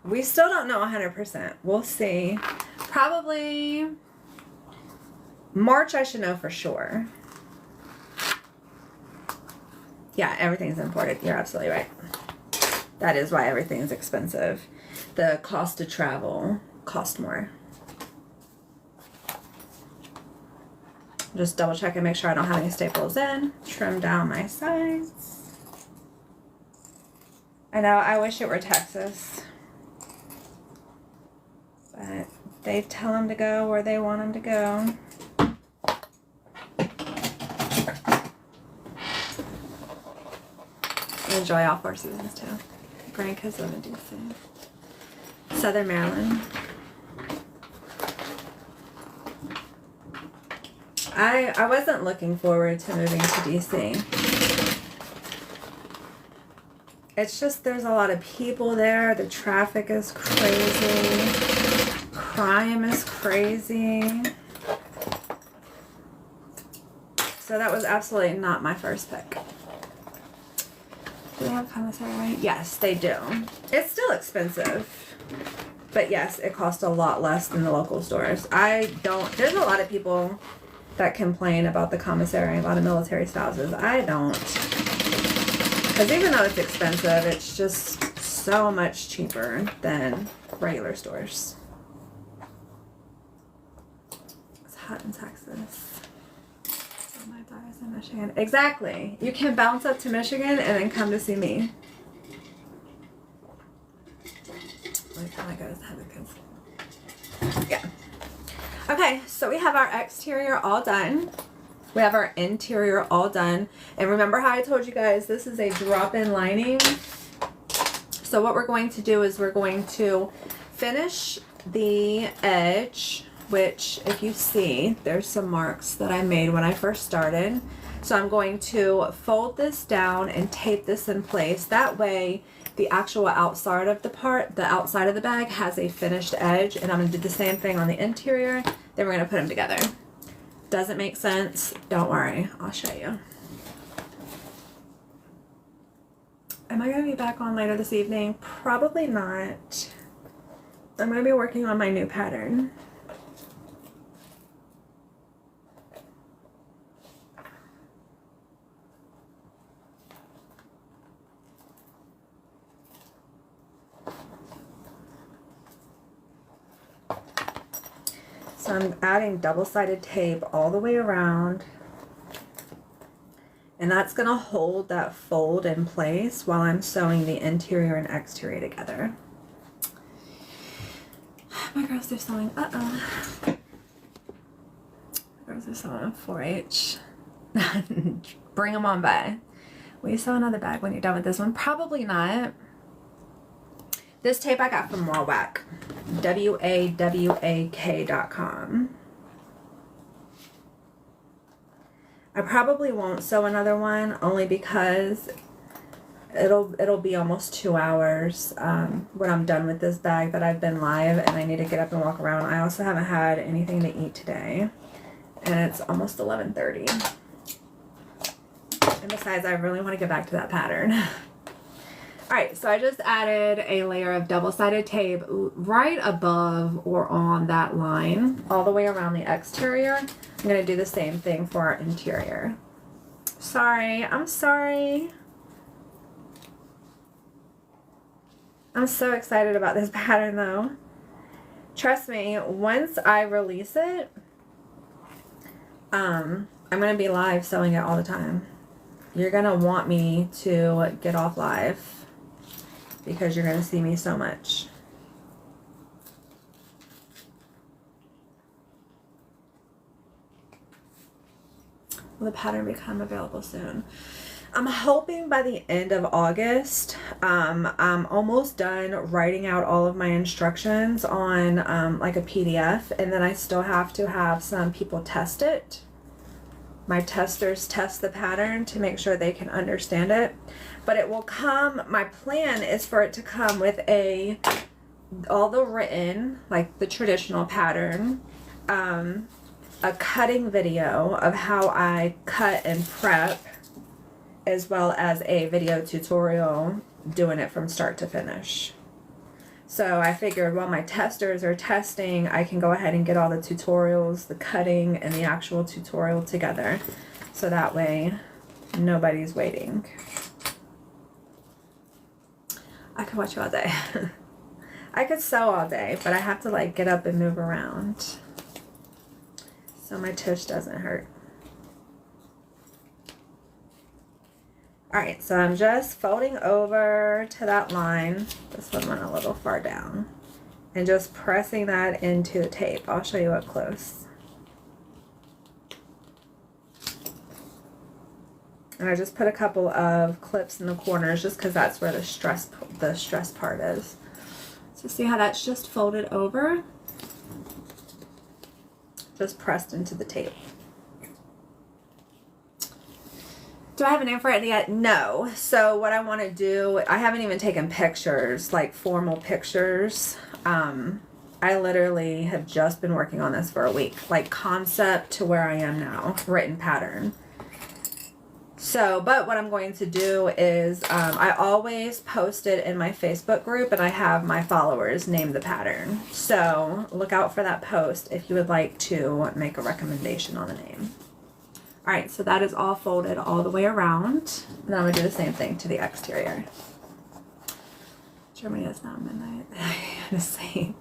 We still don't know 100%. We'll see. Probably March I should know for sure. Yeah, everything's imported. You're absolutely right. That is why everything's expensive. The cost to travel cost more. Just double check and make sure I don't have any staples in. Trim down my sides. I know, I wish it were Texas. But they tell them to go where they want them to go. Enjoy all 4 seasons too. Grandkids live in DC. Southern Maryland. I wasn't looking forward to moving to DC. It's just there's a lot of people there. The traffic is crazy. Crime is crazy. So that was absolutely not my first pick. Do they have commissary rate? Yes, they do. It's still expensive. But yes, it costs a lot less than the local stores. There's a lot of people that complain about the commissary, a lot of military spouses. I don't. Because even though it's expensive, it's just so much cheaper than regular stores. It's hot in Texas. Oh, my daughter's in Michigan. Exactly. You can bounce up to Michigan and then come to see me. Every time I go to have a kids. Yeah. Okay, so we have our exterior all done. We have our interior all done. And remember how I told you guys this is a drop-in lining? So what we're going to do is we're going to finish the edge, which if you see, there's some marks that I made when I first started. So I'm going to fold this down and tape this in place. That way the actual outside of the outside of the bag has a finished edge, and I'm going to do the same thing on the interior. Then we're going to put them together. Doesn't make sense? Don't worry. I'll show you. Am I going to be back on later this evening? Probably not. I'm going to be working on my new pattern. So I'm adding double-sided tape all the way around, and that's going to hold that fold in place while I'm sewing the interior and exterior together. My girls are sewing, my girls are sewing 4-H. Bring them on by. Will you sew another bag when you're done with this one? Probably not. This tape I got from Wawak. WAWAK.com. I probably won't sew another one only because it'll be almost 2 hours when I'm done with this bag that I've been live, and I need to get up and walk around. I also haven't had anything to eat today, and it's almost 11:30. And besides, I really want to get back to that pattern. Alright, so I just added a layer of double-sided tape right above or on that line, all the way around the exterior. I'm going to do the same thing for our interior. Sorry, I'm sorry. I'm so excited about this pattern though. Trust me, once I release it, I'm going to be live sewing it all the time. You're going to want me to get off live because you're going to see me so much. Will the pattern become available soon? I'm hoping by the end of August. I'm almost done writing out all of my instructions on like a PDF, and then I still have to have some people test it. My testers test the pattern to make sure they can understand it. But it will come, my plan is for it to come with all the written, like the traditional pattern, a cutting video of how I cut and prep, as well as a video tutorial doing it from start to finish. So I figured while my testers are testing, I can go ahead and get all the tutorials, the cutting, and the actual tutorial together. So that way, nobody's waiting. I could watch you all day. I could sew all day, but I have to like get up and move around so my tush doesn't hurt. Alright, so I'm just folding over to that line. This one went a little far down. And just pressing that into the tape. I'll show you up close. And I just put a couple of clips in the corners just because that's where the stress part is. So see how that's just folded over? Just pressed into the tape. Do I have a name for it yet? No. So what I want to do, I haven't even taken pictures, like formal pictures. I literally have just been working on this for a week, like concept to where I am now, written pattern. So, but what I'm going to do is I always post it in my Facebook group, and I have my followers name the pattern. So look out for that post if you would like to make a recommendation on the name. All right, so that is all folded all the way around. And I'm gonna do the same thing to the exterior. Germany is now midnight. I'm gonna say,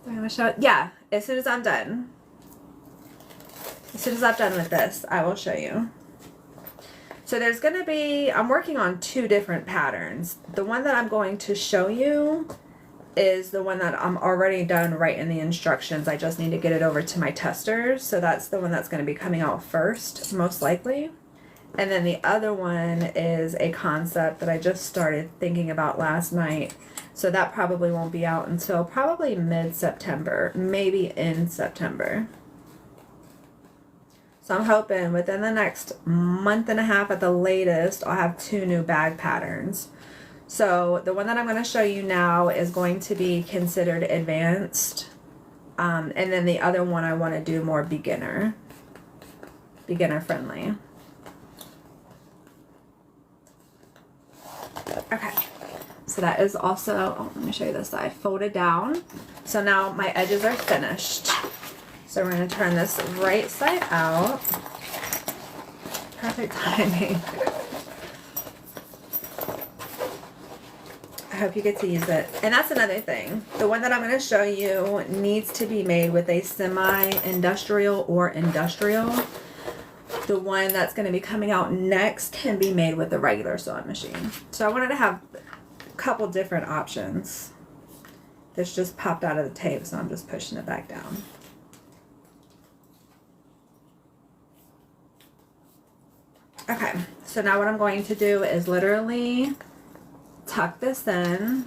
so I'm gonna show it. Yeah, as soon as I'm done. As soon as I'm done with this, I will show you. So there's gonna be, I'm working on two different patterns. The one that I'm going to show you is the one that I'm already done writing the instructions. I just need to get it over to my testers. So that's the one that's going to be coming out first, most likely. And then the other one is a concept that I just started thinking about last night. So that probably won't be out until probably mid-September, maybe in September. So I'm hoping within the next month and a half at the latest, I'll have 2 new bag patterns. So the one that I'm going to show you now is going to be considered advanced. And then the other one I want to do more beginner friendly. Okay. So that is also, oh, let me show you this side, folded down. So now my edges are finished. So we're going to turn this right side out. Perfect timing. I hope you get to use it. And that's another thing. The one that I'm going to show you needs to be made with a semi-industrial or industrial. The one that's going to be coming out next can be made with a regular sewing machine. So I wanted to have a couple different options. This just popped out of the tape, so I'm just pushing it back down. Okay, so now what I'm going to do is literally tuck this in,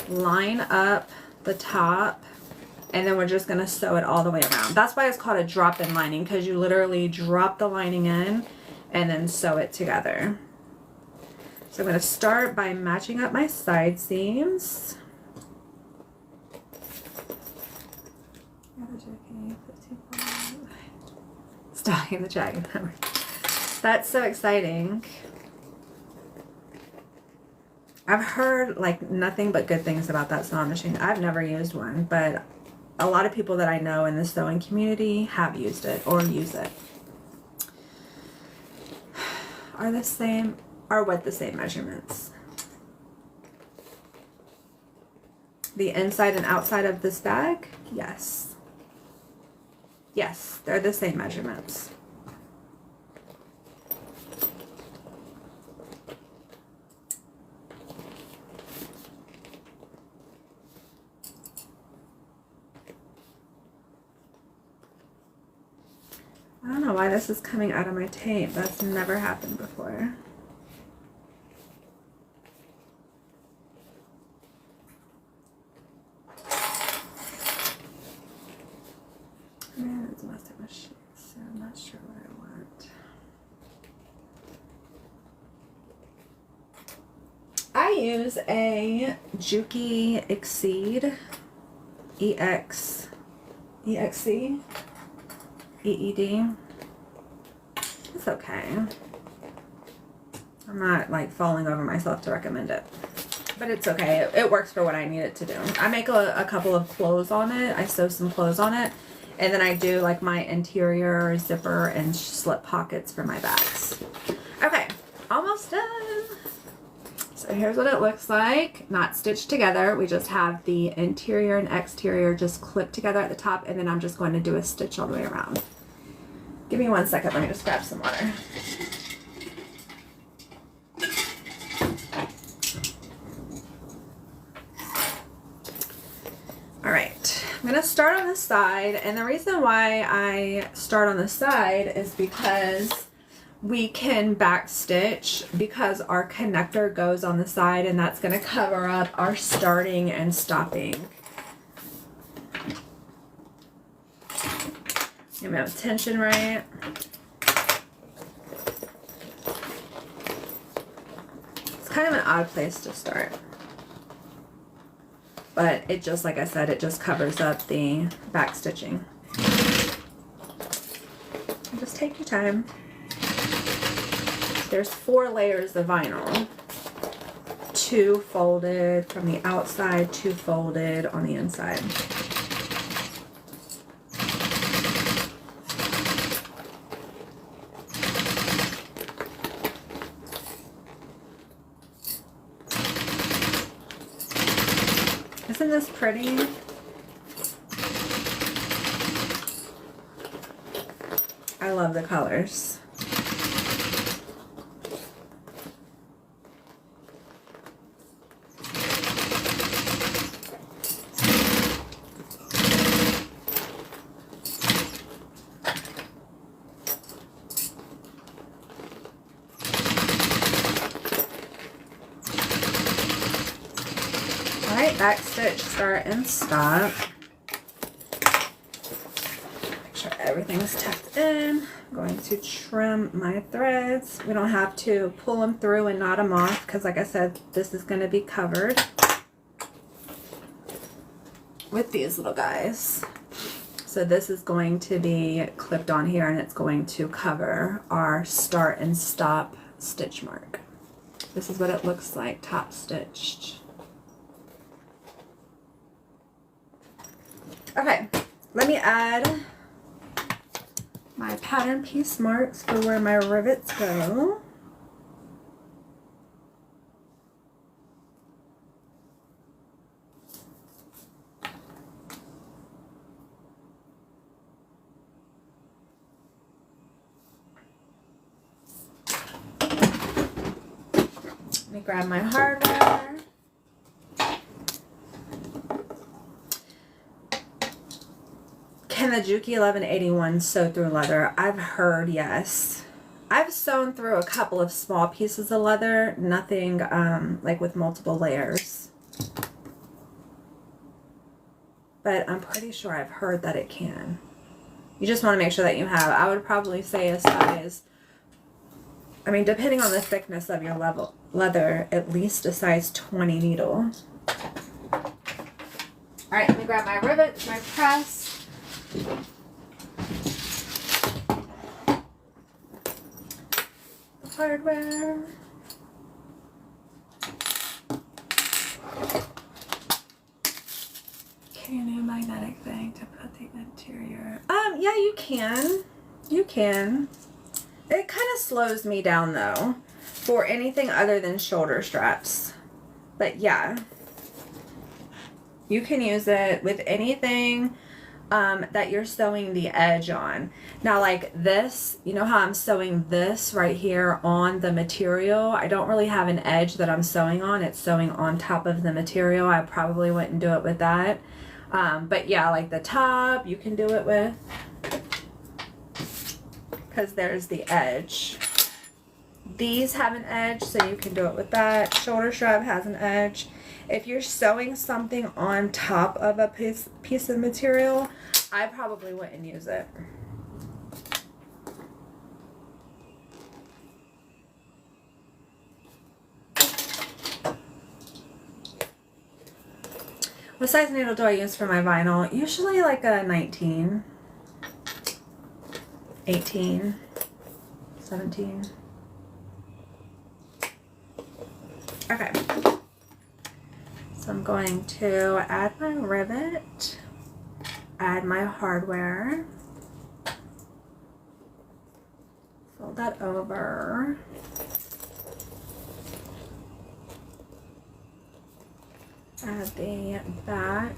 line up the top, and then we're just going to sew it all the way around. That's why it's called a drop-in lining, because you literally drop the lining in and then sew it together. So I'm going to start by matching up my side seams. Stocking the jagged. That's so exciting. I've heard like nothing but good things about that sewing machine. I've never used one, but a lot of people that I know in the sewing community have used it or use it. Are what the same measurements? The inside and outside of this bag? Yes. Yes, they're the same measurements. why this is coming out of my tape. That's never happened before. It's a mustard machine, so I'm not sure what I want. I use a Juki Exceed EXC EED. It's okay. I'm not like falling over myself to recommend it, but it's okay. It works for what I need it to do. I make a couple of clothes on it. I sew some clothes on it, and then I do like my interior zipper and slip pockets for my bags. Okay, almost done. So here's what it looks like, not stitched together. We just have the interior and exterior just clipped together at the top, and then I'm just going to do a stitch all the way around. Give me 1 second, let me just grab some water. All right, I'm gonna start on the side, and the reason why I start on the side is because we can back stitch because our connector goes on the side, and that's going to cover up our starting and stopping. You have tension right. It's kind of an odd place to start, but it just, like I said, it just covers up the back stitching. Just take your time. There's 4 layers of vinyl, 2 folded from the outside, 2 folded on the inside. Isn't this pretty? I love the colors. Back stitch, start and stop. Make sure everything's tucked in. I'm going to trim my threads. We don't have to pull them through and knot them off because, like I said, this is going to be covered with these little guys. So this is going to be clipped on here, and it's going to cover our start and stop stitch mark. This is what it looks like top stitched. Okay, let me add my pattern piece marks for where my rivets go. Let me grab my hardware. Can the Juki 1181 sew through leather? I've heard yes. I've sewn through a couple of small pieces of leather, nothing like with multiple layers. But I'm pretty sure I've heard that it can. You just want to make sure that you have. I would probably say a size, I mean, depending on the thickness of your leather, at least a size 20 needle. All right, let me grab my rivets, my press. Hardware. Can you do a magnetic thing to put the interior? Yeah, you can. You can. It kind of slows me down though for anything other than shoulder straps. But yeah, you can use it with anything that you're sewing the edge on. Now like this, you know how I'm sewing this right here on the material? I don't really have an edge that I'm sewing on. It's sewing on top of the material. I probably wouldn't do it with that. But yeah, like the top, you can do it with. because there's the edge. These have an edge, so you can do it with that. Shoulder strap has an edge. If you're sewing something on top of a piece of material, I probably wouldn't use it. What size needle do I use for my vinyl? Usually like a 19, 18, 17. Okay. So I'm going to add my rivet, add my hardware, fold that over. Add the back.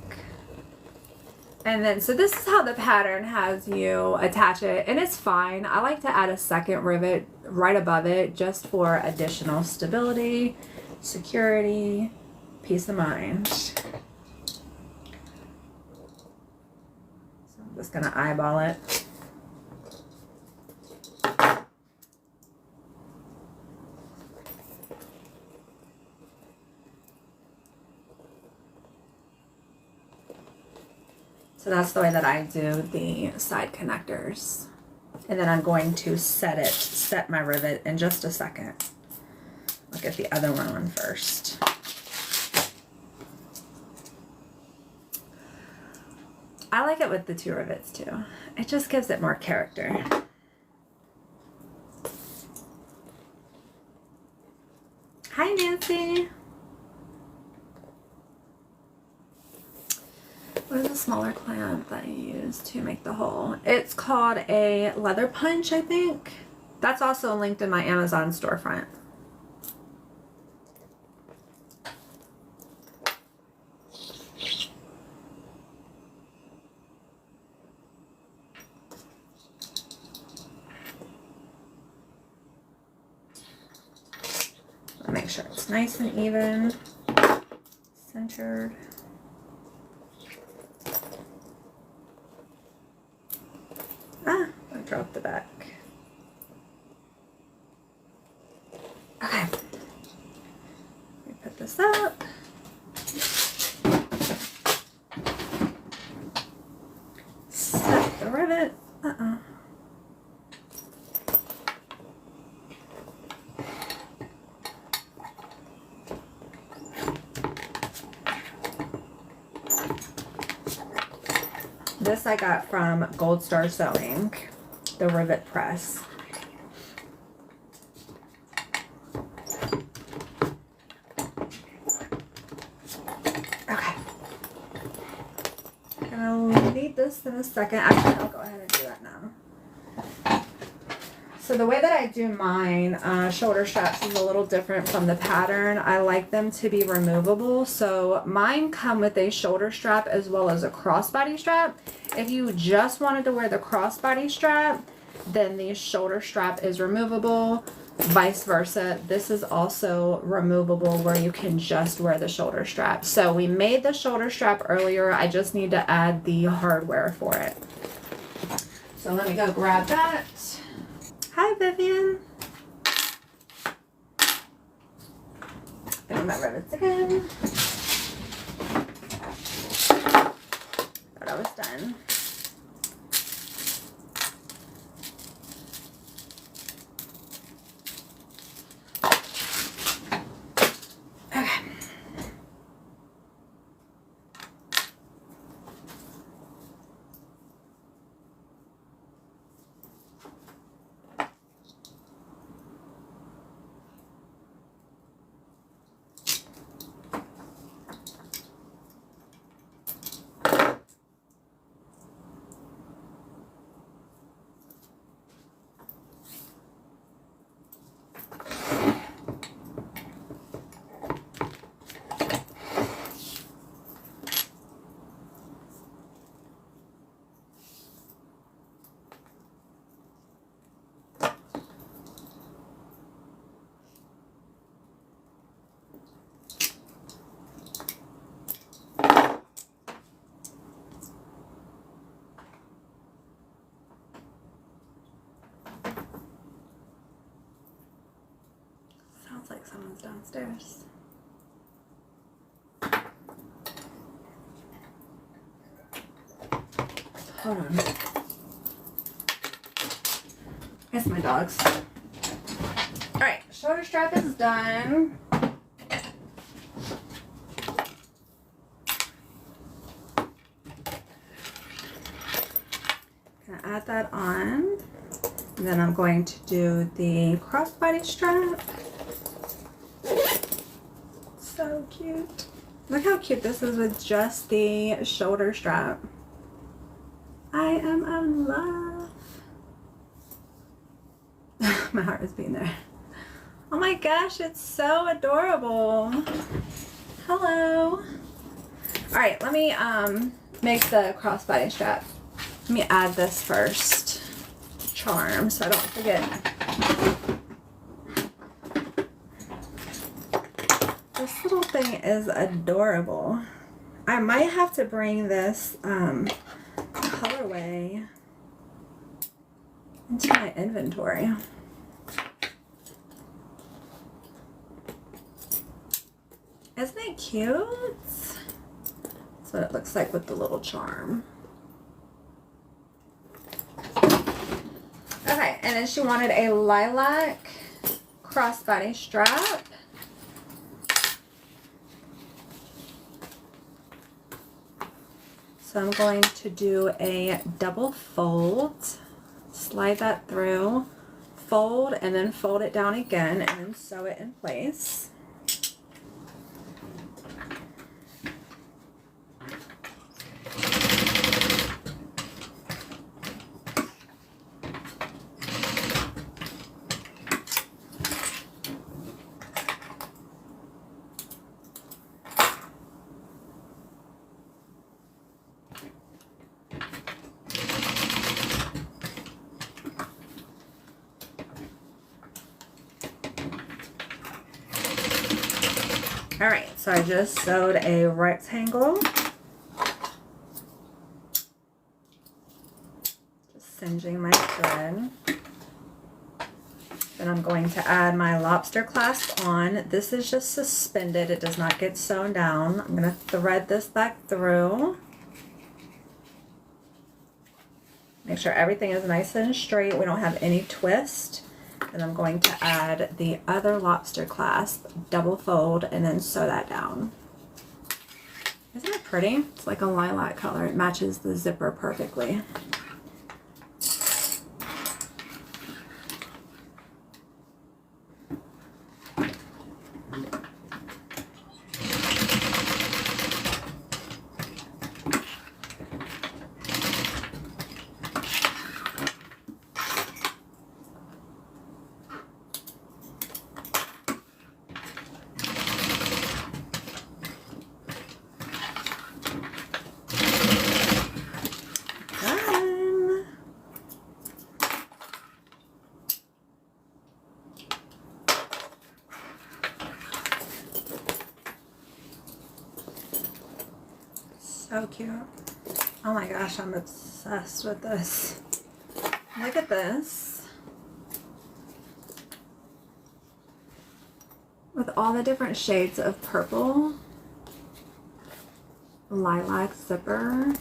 And then, so this is how the pattern has you attach it, and it's fine. I like to add a second rivet right above it just for additional stability, security, peace of mind. So I'm just gonna eyeball it. So that's the way that I do the side connectors. And then I'm going to set my rivet in just a second. I'll get the other one on first. I like it with the 2 rivets too. It just gives it more character. Hi, Nancy. What is a smaller clamp that you use to make the hole? It's called a leather punch, I think. That's also linked in my Amazon storefront. Make sure it's nice and even, centered. I dropped the back. Okay. Let me put this up. Set the rivet. This I got from Gold Star Sewing, the rivet press. Okay. I'm gonna need this in a second. Actually, I'll go ahead and do that now. So the way that I do mine, shoulder straps is a little different from the pattern. I like them to be removable. So mine come with a shoulder strap as well as a crossbody strap. If you just wanted to wear the crossbody strap, then the shoulder strap is removable. Vice versa, this is also removable where you can just wear the shoulder strap. So we made the shoulder strap earlier. I just need to add the hardware for it. So let me go grab that. Hi, Vivian. Getting my rivets again. Thought I was done. Sounds like someone's downstairs. Hold on. It's my dogs. Alright, shoulder strap is done. Gonna add that on. And then I'm going to do the crossbody strap. So cute. Look how cute this is with just the shoulder strap. I am in love. My heart is beating there. Oh my gosh, it's so adorable. Hello. All right, let me make the crossbody strap. Let me add this first. Charm, so I don't forget. This little thing is adorable. I might have to bring this colorway into my inventory. Isn't it cute? That's what it looks like with the little charm. Okay, and then she wanted a lilac crossbody strap. So I'm going to do a double fold, slide that through, fold, and then fold it down again, and then sew it in place. All right, so I just sewed a rectangle. Just singeing my thread. Then I'm going to add my lobster clasp on. This is just suspended. It does not get sewn down. I'm going to thread this back through. Make sure everything is nice and straight. We don't have any twist. And I'm going to add the other lobster clasp, double fold, and then sew that down. Isn't it pretty? It's like a lilac color. It matches the zipper perfectly. So cute. Oh my gosh, I'm obsessed with this. Look at this. With all the different shades of purple. Lilac zipper. I'm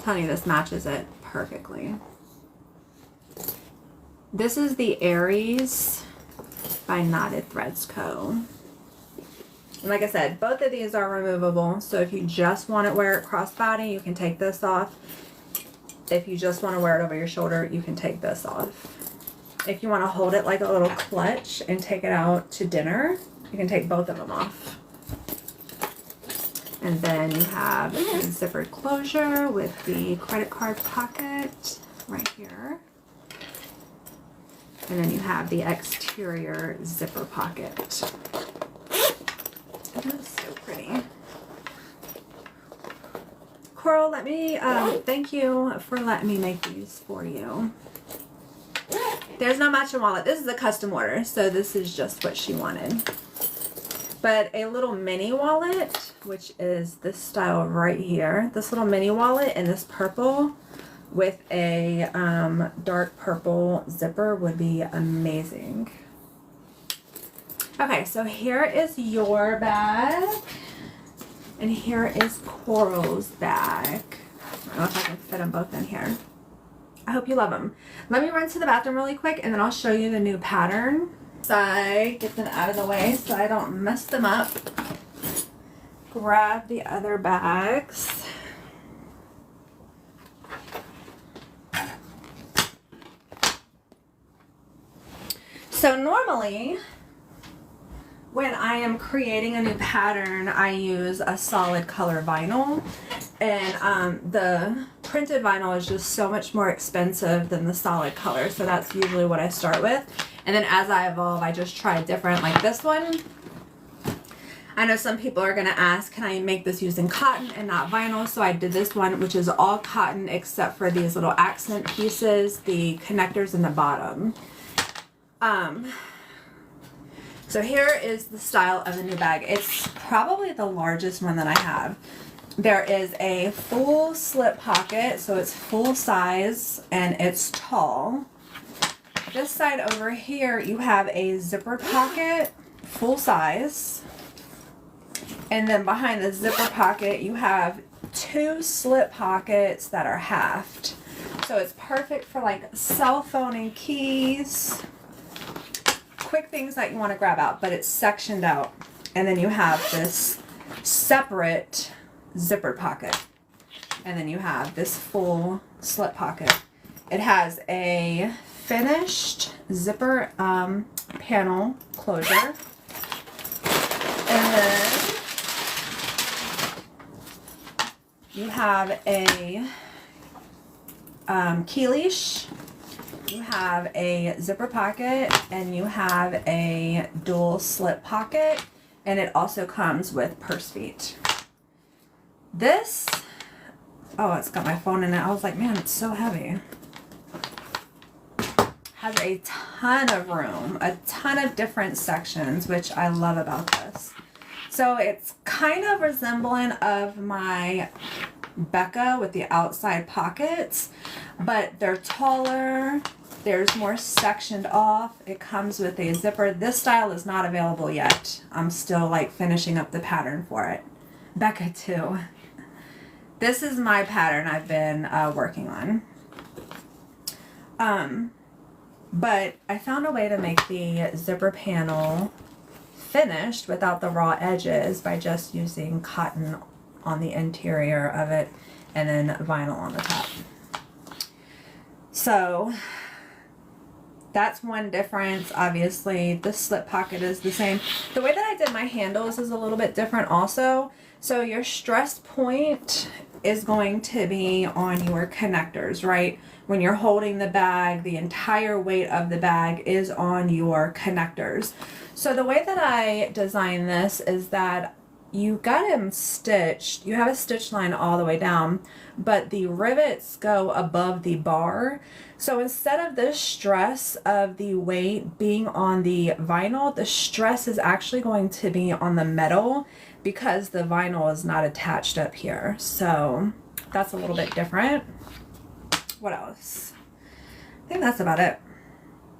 telling you, this matches it perfectly. This is the Aries by Knotted Threads Co. And like I said, both of these are removable. So if you just want to wear it crossbody, you can take this off. If you just want to wear it over your shoulder, you can take this off. If you want to hold it like a little clutch and take it out to dinner, you can take both of them off. And then you have a zippered closure with the credit card pocket right here. And then you have the exterior zipper pocket. That is so pretty. Coral, let me, thank you for letting me make these for you. There's no matching wallet. This is a custom order, so this is just what she wanted. But a little mini wallet, which is this style right here. This little mini wallet in this purple with a dark purple zipper would be amazing. Okay, so here is your bag. And here is Coral's bag. I don't know if I can fit them both in here. I hope you love them. Let me run to the bathroom really quick and then I'll show you the new pattern. So I get them out of the way so I don't mess them up. Grab the other bags. So normally, when I am creating a new pattern, I use a solid color vinyl, and the printed vinyl is just so much more expensive than the solid color, so that's usually what I start with. And then as I evolve, I just try different, like this one. I know some people are gonna ask, can I make this using cotton and not vinyl? So I did this one, which is all cotton except for these little accent pieces, the connectors in the bottom. So here is the style of the new bag. It's probably the largest one that I have. There is a full slip pocket, so it's full size and it's tall. This side over here, you have a zippered pocket, full size. And then behind the zipper pocket, you have two slip pockets that are halved. So it's perfect for like cell phone and keys. Quick things that you want to grab out, but it's sectioned out. And then you have this separate zippered pocket. And then you have this full slip pocket. It has a finished zipper panel closure. And then you have a key leash. You have a zipper pocket and you have a dual slip pocket, and it also comes with purse feet. This, oh, it's got my phone in it. I was like, man, it's so heavy. Has a ton of room, a ton of different sections, which I love about this. So it's kind of resembling of my Becca with the outside pockets, but they're taller. There's more sectioned off. It comes with a zipper. This style is not available yet. I'm still like finishing up the pattern for it. Becca too. This is my pattern I've been working on. But I found a way to make the zipper panel finished without the raw edges by just using cotton on the interior of it and then vinyl on the top. So that's one difference. Obviously the slip pocket is the same. The way that I did my handles is a little bit different also. So your stress point is going to be on your connectors, right? When you're holding the bag, the entire weight of the bag is on your connectors. So the way that I design this is that you got them stitched. You have a stitch line all the way down, but the rivets go above the bar. So instead of the stress of the weight being on the vinyl, the stress is actually going to be on the metal because the vinyl is not attached up here. So that's a little bit different. What else? I think that's about it.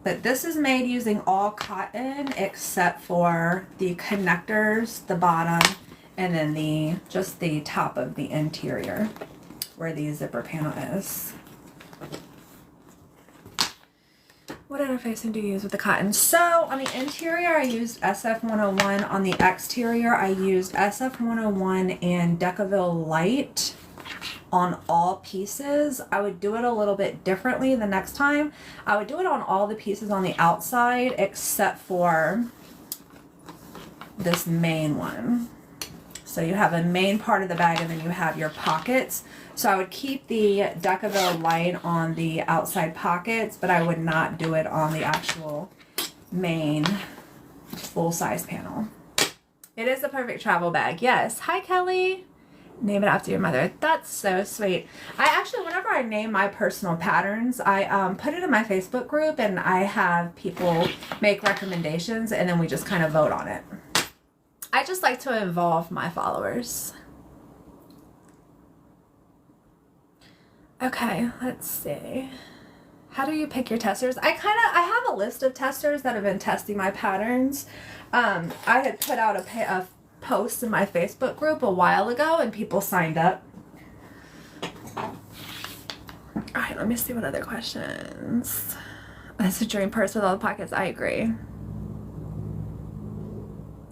But this is made using all cotton except for the connectors, the bottom, and then just the top of the interior where the zipper panel is. What interfacing do you use with the cotton? So on the interior, I used SF101. On the exterior, I used SF101 and Decaville Light on all pieces. I would do it a little bit differently the next time. I would do it on all the pieces on the outside except for this main one. So you have a main part of the bag and then you have your pockets. So I would keep the Decaville Light on the outside pockets, but I would not do it on the actual main full-size panel. It is the perfect travel bag. Yes. Hi, Kelly. Name it after your mother. That's so sweet. I actually, whenever I name my personal patterns, I put it in my Facebook group and I have people make recommendations and then we just kind of vote on it. I just like to involve my followers. Okay, let's see. How do you pick your testers? I have a list of testers that have been testing my patterns. I had put out a post in my Facebook group a while ago and people signed up. All right, let me see what other questions. That's a dream purse with all the pockets. I agree.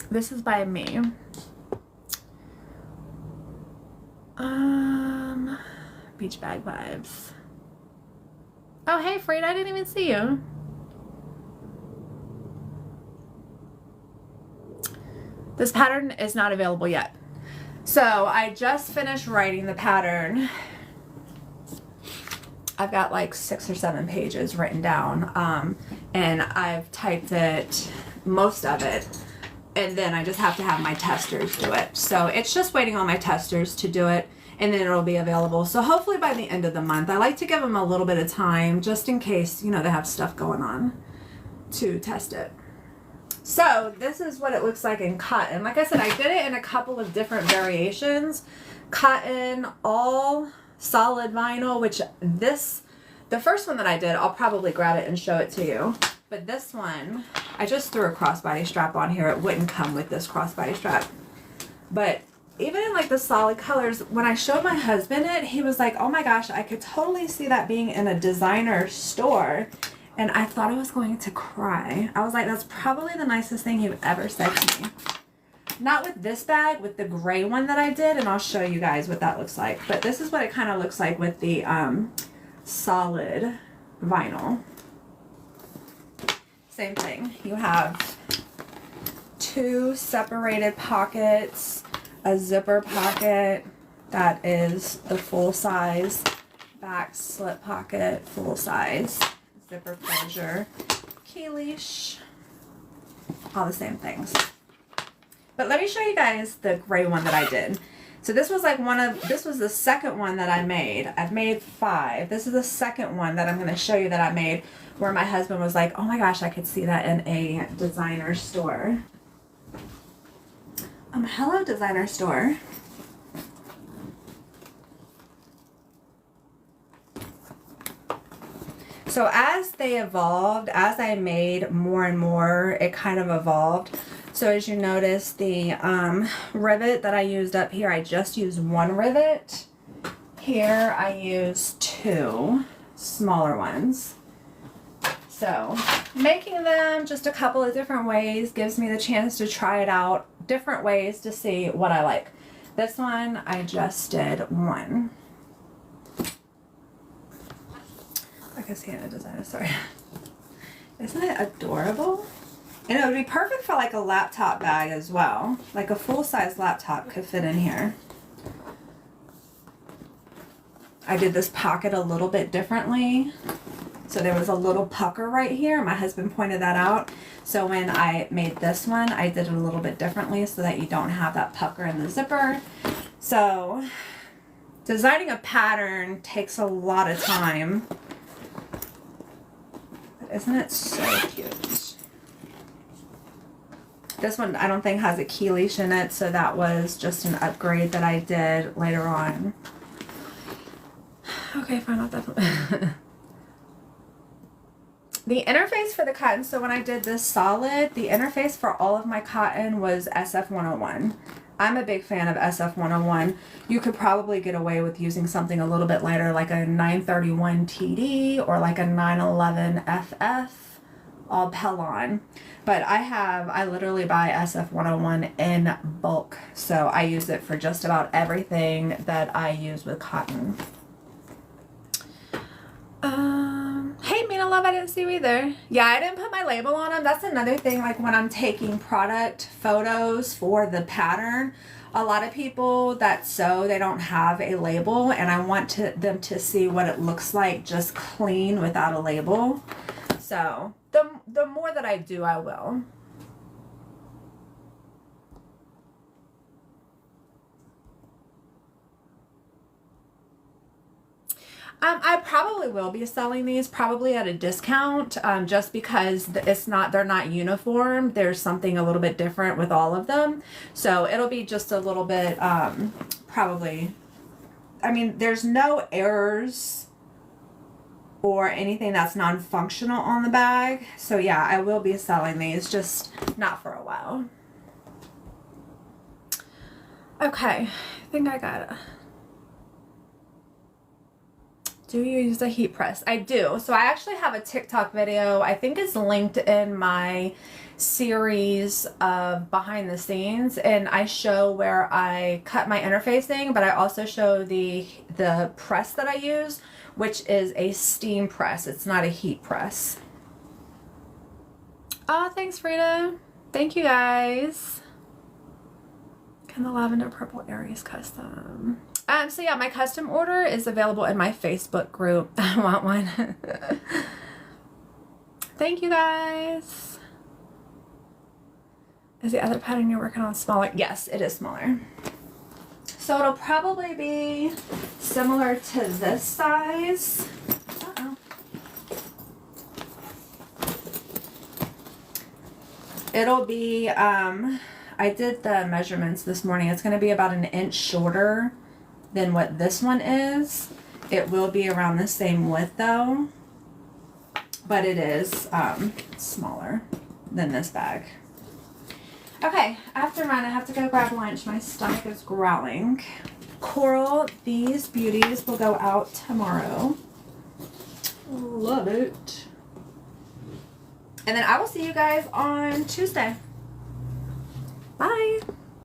This is by me. Beach bag vibes. Oh, hey, Freed, I didn't even see you. This pattern is not available yet. So I just finished writing the pattern. I've got like 6 or 7 pages written down, and I've typed it, most of it, and then I just have to have my testers do it. So it's just waiting on my testers to do it, and then it'll be available. So hopefully by the end of the month. I like to give them a little bit of time just in case, you know, they have stuff going on to test it. So this is what it looks like in cotton. Like I said, I did it in a couple of different variations. Cotton, all solid vinyl, which the first one that I did, I'll probably grab it and show it to you. But this one, I just threw a crossbody strap on here. It wouldn't come with this crossbody strap. But even in like the solid colors, when I showed my husband it, he was like, oh my gosh, I could totally see that being in a designer store. And I thought I was going to cry. I was like, that's probably the nicest thing you've ever said to me. Not with this bag, with the gray one that I did, and I'll show you guys what that looks like. But this is what it kind of looks like with the solid vinyl. Same thing. You have 2 separated pockets, a zipper pocket that is the full size, back slip pocket, full size, zipper closure, key leash, all the same things. But let me show you guys the gray one that I did. So this was like this was the second one that I made. I've made 5. This is the second one that I'm going to show you that I made where my husband was like, oh my gosh, I could see that in a designer store. Hello, designer store. So as they evolved, as I made more and more, it kind of evolved. So as you notice, the rivet that I used up here, I just used 1 rivet. Here I used 2 smaller ones. So making them just a couple of different ways gives me the chance to try it out different ways to see what I like. This one, I just did 1. I can see it in a designer, sorry. Isn't it adorable? And it would be perfect for like a laptop bag as well. Like a full-size laptop could fit in here. I did this pocket a little bit differently. So there was a little pucker right here. My husband pointed that out. So when I made this one, I did it a little bit differently so that you don't have that pucker in the zipper. So designing a pattern takes a lot of time. But isn't it so cute? This one I don't think has a key leash in it, so that was just an upgrade that I did later on. Okay, fine, I'll definitely. The interface for the cotton, so when I did this solid, the interface for all of my cotton was SF101. I'm a big fan of SF101. You could probably get away with using something a little bit lighter like a 931 TD or like a 911 FF, all Pellon. But I literally buy SF101 in bulk, so I use it for just about everything that I use with cotton. Hey, Mina Love, I didn't see you either. Yeah, I didn't put my label on them. That's another thing, like when I'm taking product photos for the pattern, a lot of people that sew, they don't have a label, and I want them to see what it looks like just clean without a label. So the more that I do, I will. I probably will be selling these probably at a discount, just because they're not uniform. There's something a little bit different with all of them. So it'll be just a little bit, probably, I mean, there's no errors or anything that's non-functional on the bag. So yeah, I will be selling these, just not for a while. Okay, I think I got it. Do you use a heat press? I do. So I actually have a TikTok video, I think it's linked in my series of behind the scenes, and I show where I cut my interfacing, but I also show the press that I use, which is a steam press. It's not a heat press. Oh, thanks, Frida. Thank you, guys. And the lavender purple Aries custom. So yeah, my custom order is available in my Facebook group. I want one. Thank you, guys. Is the other pattern you're working on smaller? Yes, it is smaller. So it'll probably be similar to this size. Uh-oh. It'll be, I did the measurements this morning. It's going to be about 1 inch shorter than what this one is. It will be around the same width though, but it is smaller than this bag. Okay, after run, I have to go grab lunch. My stomach is growling. Coral, these beauties will go out tomorrow. Love it. And then I will see you guys on Tuesday. Bye.